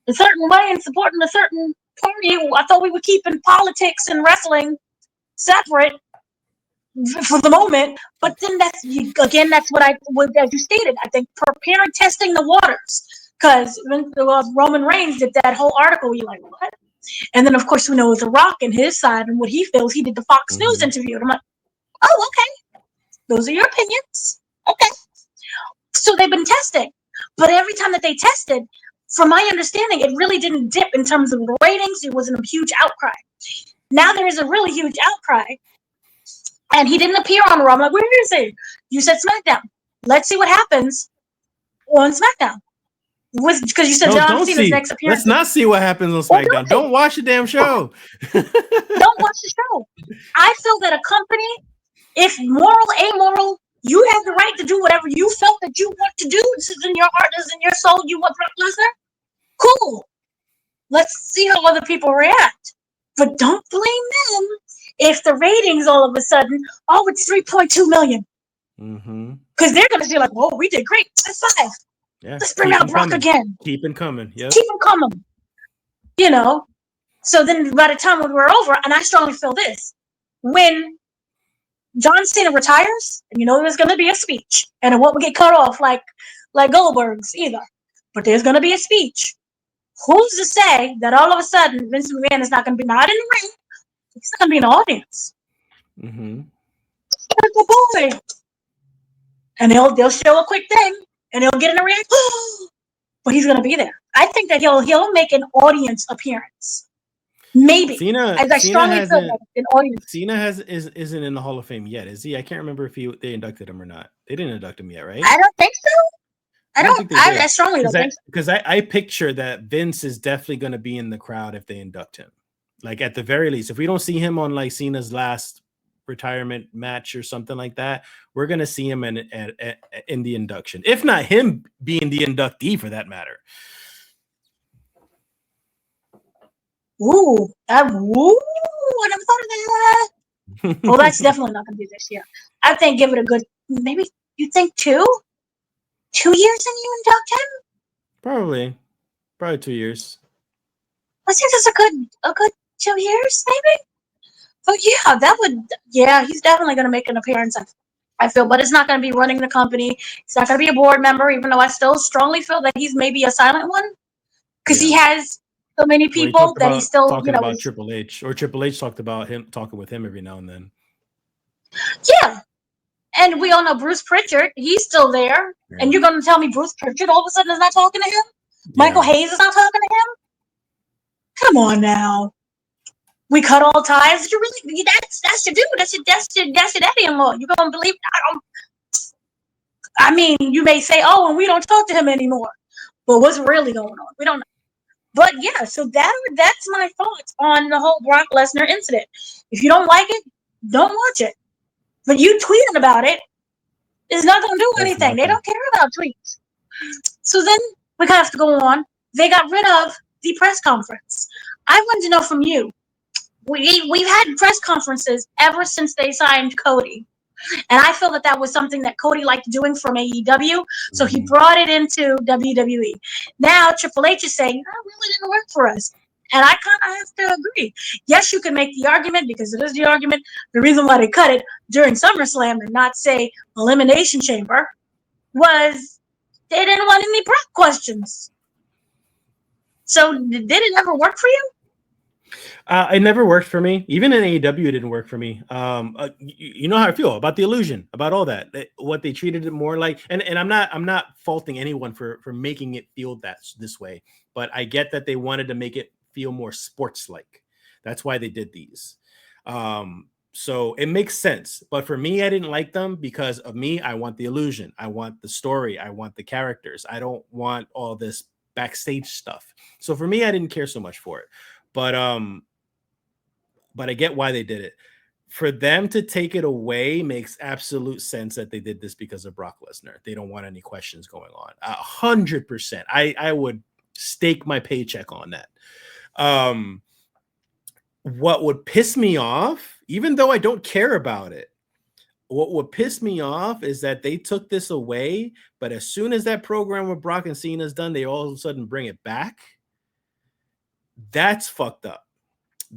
a certain way and supporting a certain party? I thought we were keeping politics and wrestling separate for the moment. But then that's what as you stated, I think preparing, testing the waters. Because when Roman Reigns did that whole article, you're like, what? And then, of course, we know The Rock and his side and what he feels. He did the Fox News interview. And I'm like, oh, okay. Those are your opinions. Okay. So they've been testing. But every time that they tested, from my understanding, it really didn't dip in terms of the ratings. It wasn't a huge outcry. Now there is a really huge outcry. And he didn't appear on Raw. I'm like, where is he? You said SmackDown. Let's see what happens on SmackDown. Because you said John Cena's next appearance. Let's not see what happens on SmackDown. Don't watch the damn show. Don't watch the show. I feel that a company, if moral, amoral, you have the right to do whatever you felt that you want to do. This is in your heart, this is in your soul. You want Brock Lesnar? Cool. Let's see how other people react. But don't blame them if the ratings all of a sudden, it's 3.2 million. Because they're going to see like, whoa, we did great. That's 5. Yeah, let's bring out Brock again. Keep him coming. Yeah. Keep him coming. So then by the time we were over, and I strongly feel this, when John Cena retires, and there's going to be a speech, and it won't get cut off like Goldberg's either, but there's going to be a speech. Who's to say that all of a sudden Vince McMahon is not going to be not in the ring? He's not going to be in the audience. Like a boy. And they'll show a quick thing. And he'll get in a reaction, but he's going to be there. I think that he'll make an audience appearance. Maybe. Cena isn't in the Hall of Fame yet, is he? I can't remember if they inducted him or not. They didn't induct him yet, right? I don't think so. I strongly don't think so. Because I picture that Vince is definitely going to be in the crowd if they induct him. Like at the very least, if we don't see him on like Cena's last retirement match or something like that, we're gonna see him in the induction, if not him being the inductee for that matter. I never thought of that. Well, that's definitely not gonna be this year. I think give it a good, maybe you think 2 years and you induct him? Probably 2 years. I think that's a good 2 years, maybe. But yeah, he's definitely going to make an appearance. I feel, but it's not going to be running the company. It's not going to be a board member, even though I still strongly feel that he's maybe a silent one because he has so many Well, he people talked that about he's still, talking about is, Triple H, or Triple H talked about him talking with him every now and then. yeah. And we all know Bruce Pritchard, he's still there. Yeah. And you're going to tell me Bruce Pritchard all of a sudden is not talking to him? Yeah. Michael Hayes is not talking to him? Come on now. We cut all ties. You really, that's your dude. That's your daddy-in-law. You gonna believe? I mean, you may say, "Oh, and we don't talk to him anymore," but what's really going on? We don't know. But yeah, so that's my thoughts on the whole Brock Lesnar incident. If you don't like it, don't watch it. But you tweeting about it is not gonna do anything. They don't care about tweets. So then we have to go on. They got rid of the press conference. I wanted to know from you. We've had press conferences ever since they signed Cody. And I feel that was something that Cody liked doing from AEW. So he brought it into WWE. Now Triple H is saying, that really didn't work for us. And I kind of have to agree. Yes, you can make the argument, because it is the argument. The reason why they cut it during SummerSlam and not say Elimination Chamber was they didn't want any Brock questions. So did it ever work for you? It never worked for me. Even in AEW, it didn't work for me. You know how I feel about the illusion, about all that. What they treated it more like, and I'm not faulting anyone for making it feel this way, but I get that they wanted to make it feel more sports-like. That's why they did these. So it makes sense. But for me, I didn't like them because of me. I want the illusion. I want the story. I want the characters. I don't want all this backstage stuff. So for me, I didn't care so much for it. But I get why they did it. For them to take it away makes absolute sense that they did this because of Brock Lesnar. They don't want any questions going on. 100%. I would stake my paycheck on that. What would piss me off, even though I don't care about it, what would piss me off is that they took this away, but as soon as that program with Brock and Cena is done, they all of a sudden bring it back. That's fucked up.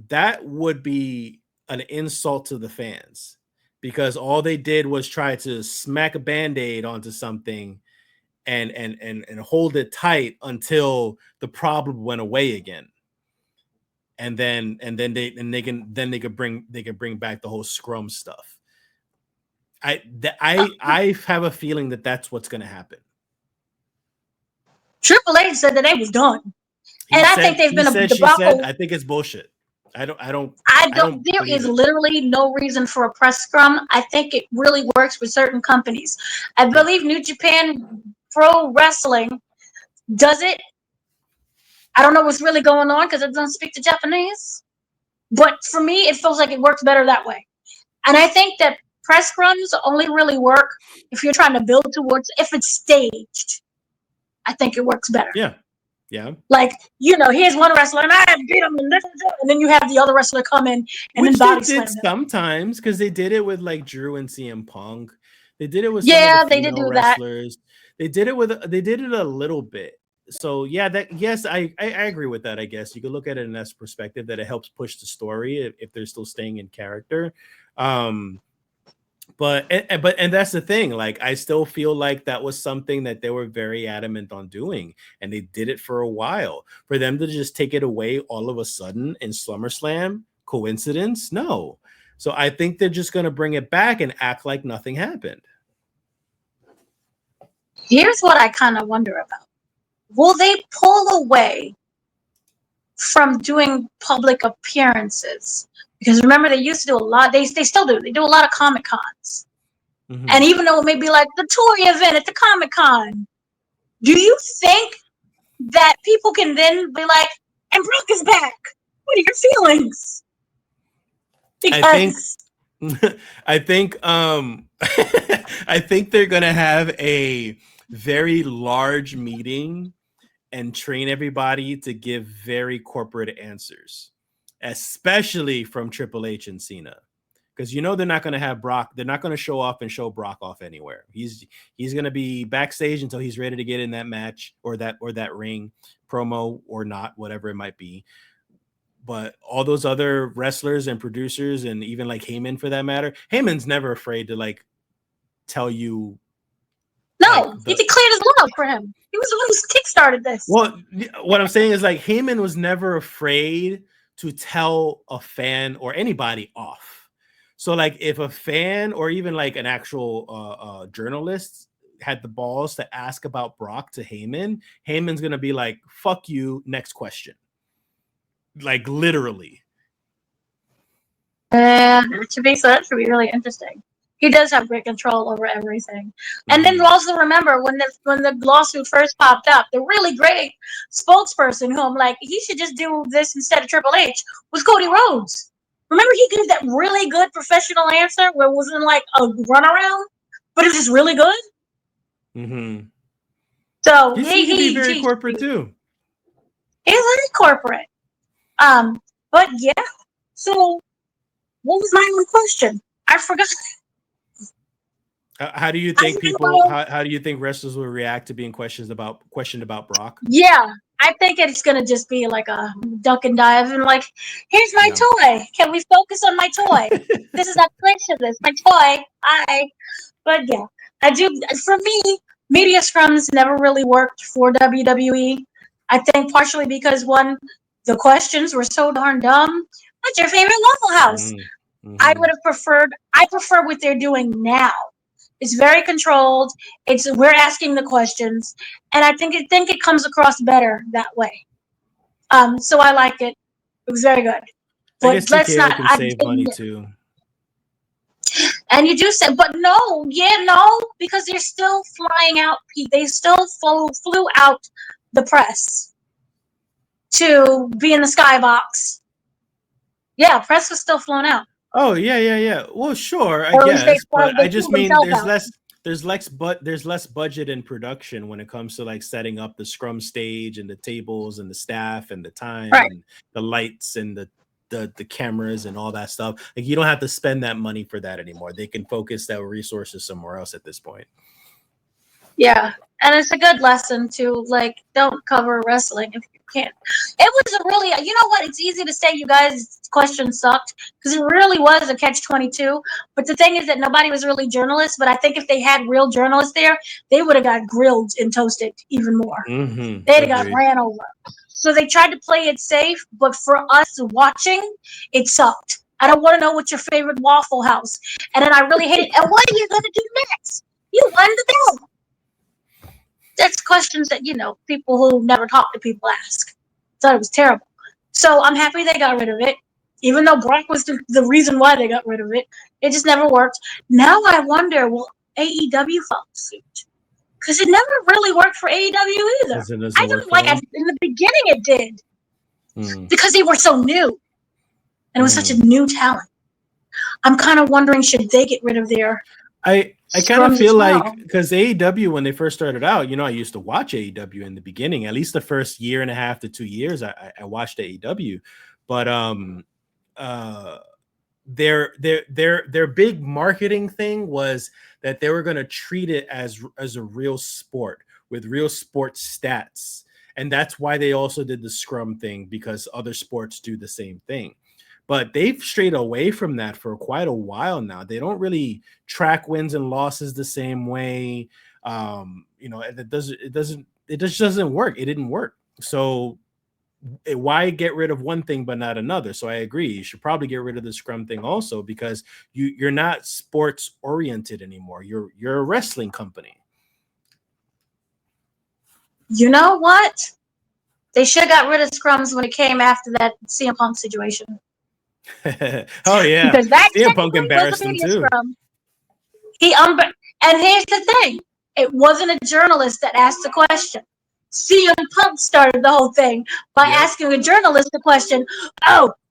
That would be an insult to the fans, because all they did was try to smack a Band-Aid onto something and hold it tight until the problem went away again. And then they could bring back the whole scrum stuff. I have a feeling that that's what's going to happen. Triple H said that they was done. I think they've been a debacle. I think it's bullshit. I don't. There is literally no reason for a press scrum. I think it really works with certain companies. I believe New Japan Pro Wrestling does it. I don't know what's really going on because it doesn't speak to Japanese. But for me, it feels like it works better that way. And I think that press scrums only really work if you're trying to build towards, if it's staged. I think it works better. Yeah. Yeah. Like, here's one wrestler and I beat him, and then you have the other wrestler come in and then body slam him. Sometimes, because they did it with like Drew and CM Punk. They did it with they did do wrestlers. That. They did it a little bit. So yeah, I agree with that. I guess you could look at it in that perspective, that it helps push the story if they're still staying in character. But that's the thing. Like, I still feel like that was something that they were very adamant on doing, and they did it for a while. For them to just take it away all of a sudden in SummerSlam, coincidence? No. So I think they're just going to bring it back and act like nothing happened. Here's what I kind of wonder about. Will they pull away from doing public appearances? Because remember, they used to do a lot. They still do. They do a lot of Comic Cons. Mm-hmm. And even though it may be like the touring event at the Comic Con, do you think that people can then be like, and Brock is back? What are your feelings? Because I think I think they're gonna have a very large meeting and train everybody to give very corporate answers, especially from Triple H and Cena, because they're not going to have Brock. They're not going to show Brock off anywhere. He's going to be backstage until he's ready to get in that match or that ring, promo or not, whatever it might be. But all those other wrestlers and producers, and even like Heyman for that matter, Heyman's never afraid to like tell you. No, he declared his love for him. He was the one who kickstarted this. Well, what I'm saying is like Heyman was never afraid to tell a fan or anybody off. So like if a fan or even like an actual journalist had the balls to ask about Brock to Heyman, Heyman's gonna be like, "Fuck you, next question." Like literally. That should be really interesting. He does have great control over everything. And then also remember when the lawsuit first popped up, the really great spokesperson who I'm like, he should just do this instead of Triple H was Cody Rhodes. Remember he gave that really good professional answer where it wasn't like a runaround, but it was just really good. Mm-hmm. So he seems to be very corporate too. He's very corporate. But yeah. So what was my own question? I forgot. How do you think people? How do you think wrestlers will react to being questioned about Brock? Yeah, I think it's gonna just be like a duck and dive, and like, here's my toy. Can we focus on my toy? This is not question. This my toy. But yeah, I do. For me, media scrums never really worked for WWE. I think partially because one, the questions were so darn dumb. What's your favorite Waffle House? Mm-hmm. I would have preferred. I prefer what they're doing now. It's very controlled. We're asking the questions, and I think it comes across better that way. So I like it. It was very good. But I guess TKO can save money too. And you do say, but no, because they're still flying out. They still flew out the press to be in the skybox. Yeah, press was still flown out. Oh yeah. Well, sure, I guess, but I just mean there's less budget in production when it comes to like setting up the scrum stage and the tables and the staff and the time and the lights and the cameras and all that stuff. Like you don't have to spend that money for that anymore. They can focus their resources somewhere else at this point. Yeah, and it's a good lesson to like don't cover wrestling if you can't. It was a really, you know what? It's easy to say you guys' question sucked because it really was a catch-22. But the thing is that nobody was really journalists. But I think if they had real journalists there, they would have got grilled and toasted even more. Mm-hmm. They'd have got ran over. So they tried to play it safe, but for us watching, it sucked. I don't want to know what's your favorite Waffle House, and then I really hate it. And what are you going to do next? You won the belt. That's questions that, people who never talk to people ask. Thought it was terrible. So I'm happy they got rid of it. Even though Brock was the reason why they got rid of it. It just never worked. Now I wonder, will AEW follow suit? Because it never really worked for AEW either. I don't like it. In the beginning it did. Because they were so new. And it was such a new talent. I'm kind of wondering, should they get rid of their... I kind of feel like because AEW, when they first started out, I used to watch AEW in the beginning, at least the first year and a half to 2 years, I watched AEW, but their big marketing thing was that they were going to treat it as a real sport with real sports stats, and that's why they also did the scrum thing, because other sports do the same thing. But they've strayed away from that for quite a while now. They don't really track wins and losses the same way. It just doesn't work. It didn't work. So why get rid of one thing but not another? So I agree. You should probably get rid of the scrum thing also, because you're not sports oriented anymore. You're a wrestling company. You know what? They should have got rid of scrums when it came after that CM Punk situation. Oh yeah, because that CM Punk embarrassed him too. And here's the thing: it wasn't a journalist that asked the question. CM Punk started the whole thing by asking a journalist the question,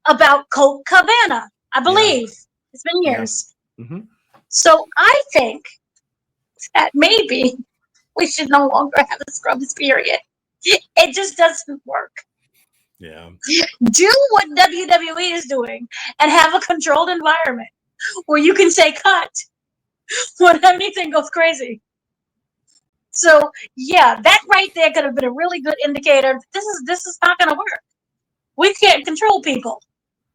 about Colt Cabana. I believe it's been years. Yeah. Mm-hmm. So I think that maybe we should no longer have a scrubs period. It just doesn't work. Yeah. Do what WWE is doing and have a controlled environment where you can say cut when anything goes crazy. So yeah, that right there could have been a really good indicator. This is not going to work. We can't control people.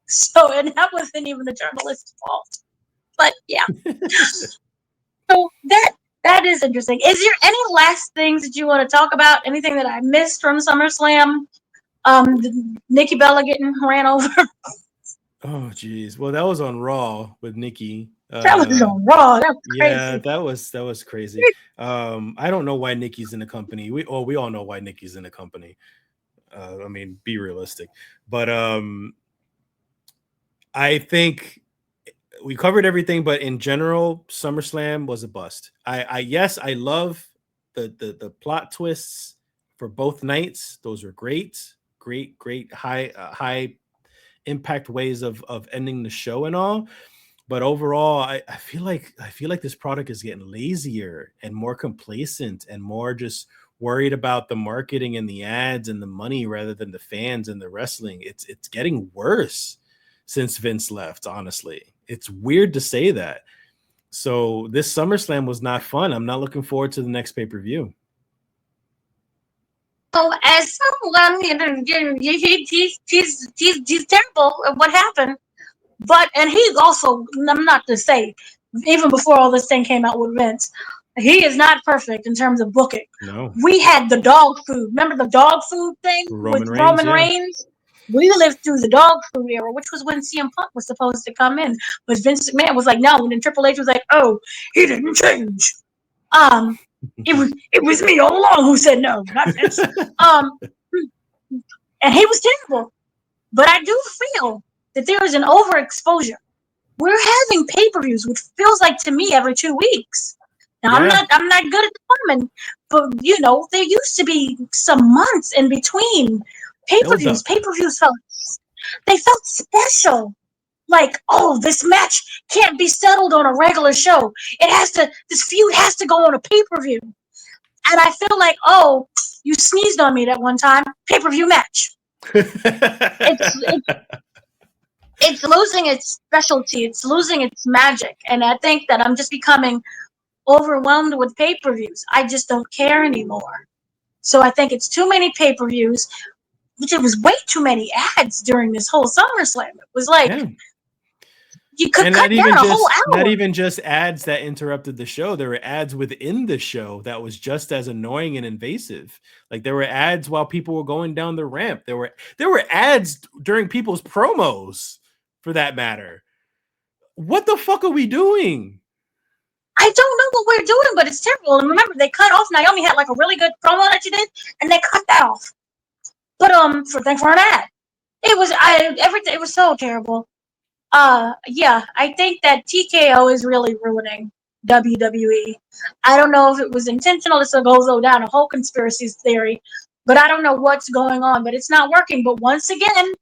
So, and that wasn't even the journalist's fault. But yeah. So that is interesting. Is there any last things that you want to talk about? Anything that I missed from SummerSlam? Nikki Bella getting ran over. Oh, geez. Well, that was on Raw with Nikki. That was on Raw. That was crazy. Yeah, that was crazy. I don't know why Nikki's in the company. We all know why Nikki's in the company. I mean, be realistic. But I think we covered everything, but in general, SummerSlam was a bust. Yes, I love the plot twists for both nights. Those were great high impact ways of ending the show and all. But overall, I feel like this product is getting lazier and more complacent and more just worried about the marketing and the ads and the money rather than the fans and the wrestling. It's getting worse since Vince left, honestly. It's weird to say that. So this SummerSlam was not fun. I'm not looking forward to the next pay-per-view. So as someone, he's terrible at what happened. But, and he's also, I'm not to say, even before all this thing came out with Vince, he is not perfect in terms of booking. No. We had the dog food. Remember the dog food thing with Roman Reigns? We lived through the dog food era, which was when CM Punk was supposed to come in. But Vince McMahon was like, no. And then Triple H was like, oh, he didn't change. It was me all along who said no, not Vince. And he was terrible. But I do feel that there is an overexposure. We're having pay-per-views, which feels like to me every 2 weeks. Now I'm not good at determining, but there used to be some months in between pay-per-views. Pay-per-views felt special. Like, oh, this match can't be settled on a regular show. This feud has to go on a pay-per-view. And I feel like, oh, you sneezed on me that one time. Pay-per-view match. It's losing its specialty. It's losing its magic. And I think that I'm just becoming overwhelmed with pay-per-views. I just don't care anymore. So I think it's too many pay-per-views, which it was way too many ads during this whole SummerSlam. It was like, you could cut down a whole hour. Not even just ads that interrupted the show. There were ads within the show that was just as annoying and invasive. Like there were ads while people were going down the ramp. There were ads during people's promos, for that matter. What the fuck are we doing? I don't know what we're doing, but it's terrible. And remember, they cut off. Naomi had like a really good promo that she did, and they cut that off. But for an ad, it was so terrible. I think that TKO is really ruining WWE. I don't know if it was intentional. This will go down a whole conspiracy theory, but I don't know what's going on. But it's not working. But once again,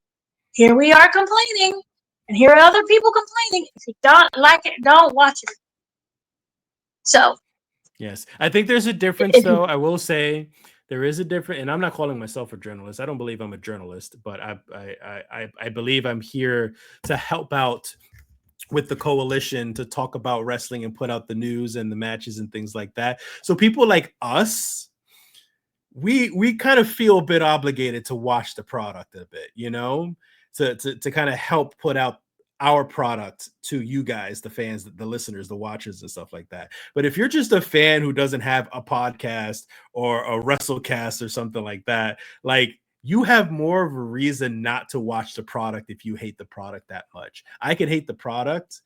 here we are complaining, and here are other people complaining. If you don't like it, don't watch it. So, yes, I think there's a difference, though. I will say there is a difference, and I'm not calling myself a journalist. I don't believe I'm a journalist, but I believe I'm here to help out with the coalition to talk about wrestling and put out the news and the matches and things like that. So people like us, we kind of feel a bit obligated to watch the product a bit, to kind of help put out our product to you guys, the fans, the listeners, the watchers and stuff like that. But if you're just a fan who doesn't have a podcast or a WrestleCast or something like that, like you have more of a reason not to watch the product if you hate the product that much. I could hate the product,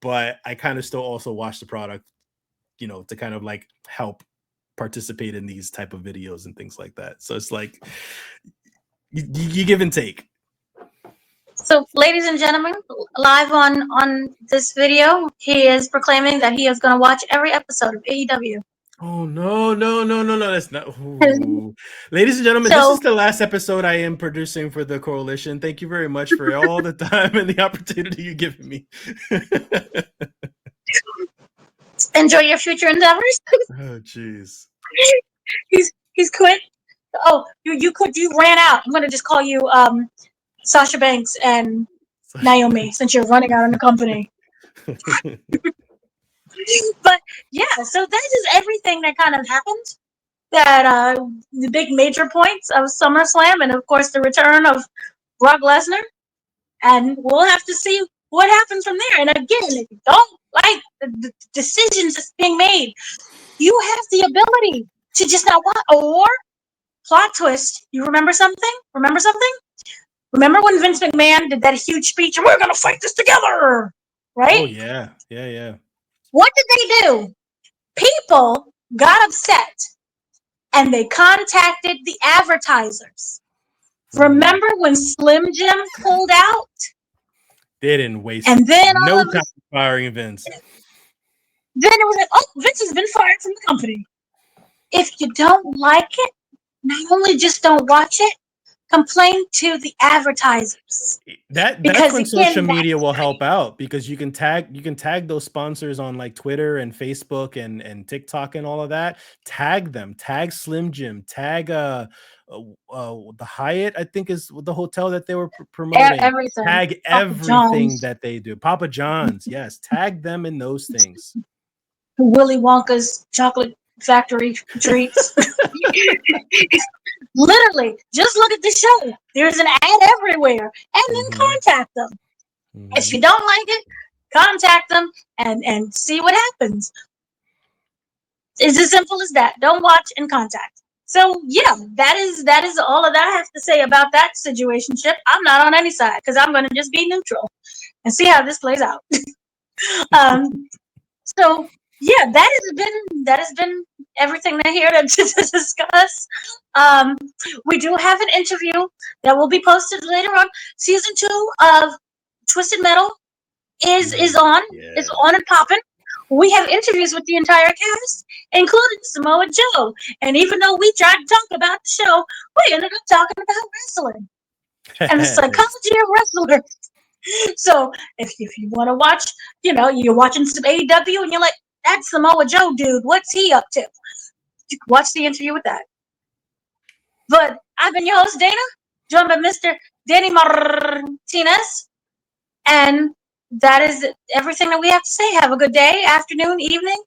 but I kind of still also watch the product, to kind of like help participate in these type of videos and things like that. So it's like you give and take. So, ladies and gentlemen, live on this video, he is proclaiming that he is going to watch every episode of AEW. Oh, no. That's not. Ladies and gentlemen, this is the last episode I am producing for the coalition. Thank you very much for all the time and the opportunity you've given me. Enjoy your future endeavors. Oh, jeez. He's quit. Oh, you ran out. I'm going to just call you Sasha Banks and Naomi, since you're running out of the company. But yeah, so that is everything that kind of happened. That the big major points of SummerSlam, and of course the return of Brock Lesnar, and we'll have to see what happens from there. And again, if you don't like the decisions that's being made, You have the ability to just not watch. Or plot twist. You remember something? Remember when Vince McMahon did that huge speech? We're gonna fight this together, right? Oh yeah. What did they do? People got upset and they contacted the advertisers. Remember when Slim Jim pulled out? They didn't waste and then no time firing Vince. Then it was like, oh, Vince has been fired from the company. If you don't like it, not only just don't watch it, complain to the advertisers. That's when social media will help out, because you can tag those sponsors on like Twitter and Facebook and TikTok and all of that. Tag them, tag Slim Jim, tag the Hyatt, I think is the hotel that they were promoting. Everything. Tag everything that they do. Papa John's, yes, tag them in those things. Willy Wonka's chocolate factory treats. Literally, just look at the show. There's an ad everywhere, and then contact them. If you don't like it, contact them and see what happens. It's as simple as that. Don't watch and contact. So yeah, that is all of that I have to say about that situationship. I'm not on any side because I'm going to just be neutral and see how this plays out. So yeah, that has been everything they're here to discuss. We do have an interview that will be posted later on. Season 2 of Twisted Metal is on. Yeah. It's on and popping. We have interviews with the entire cast, including Samoa Joe. And even though we tried to talk about the show, we ended up talking about wrestling and the psychology of wrestlers. So if you want to watch, you're watching some AEW and you're like, that's Samoa Joe, dude. What's he up to? You can watch the interview with that. But I've been your host, Dana, joined by Mr. Danny Martinez. And that is everything that we have to say. Have a good day, afternoon, evening,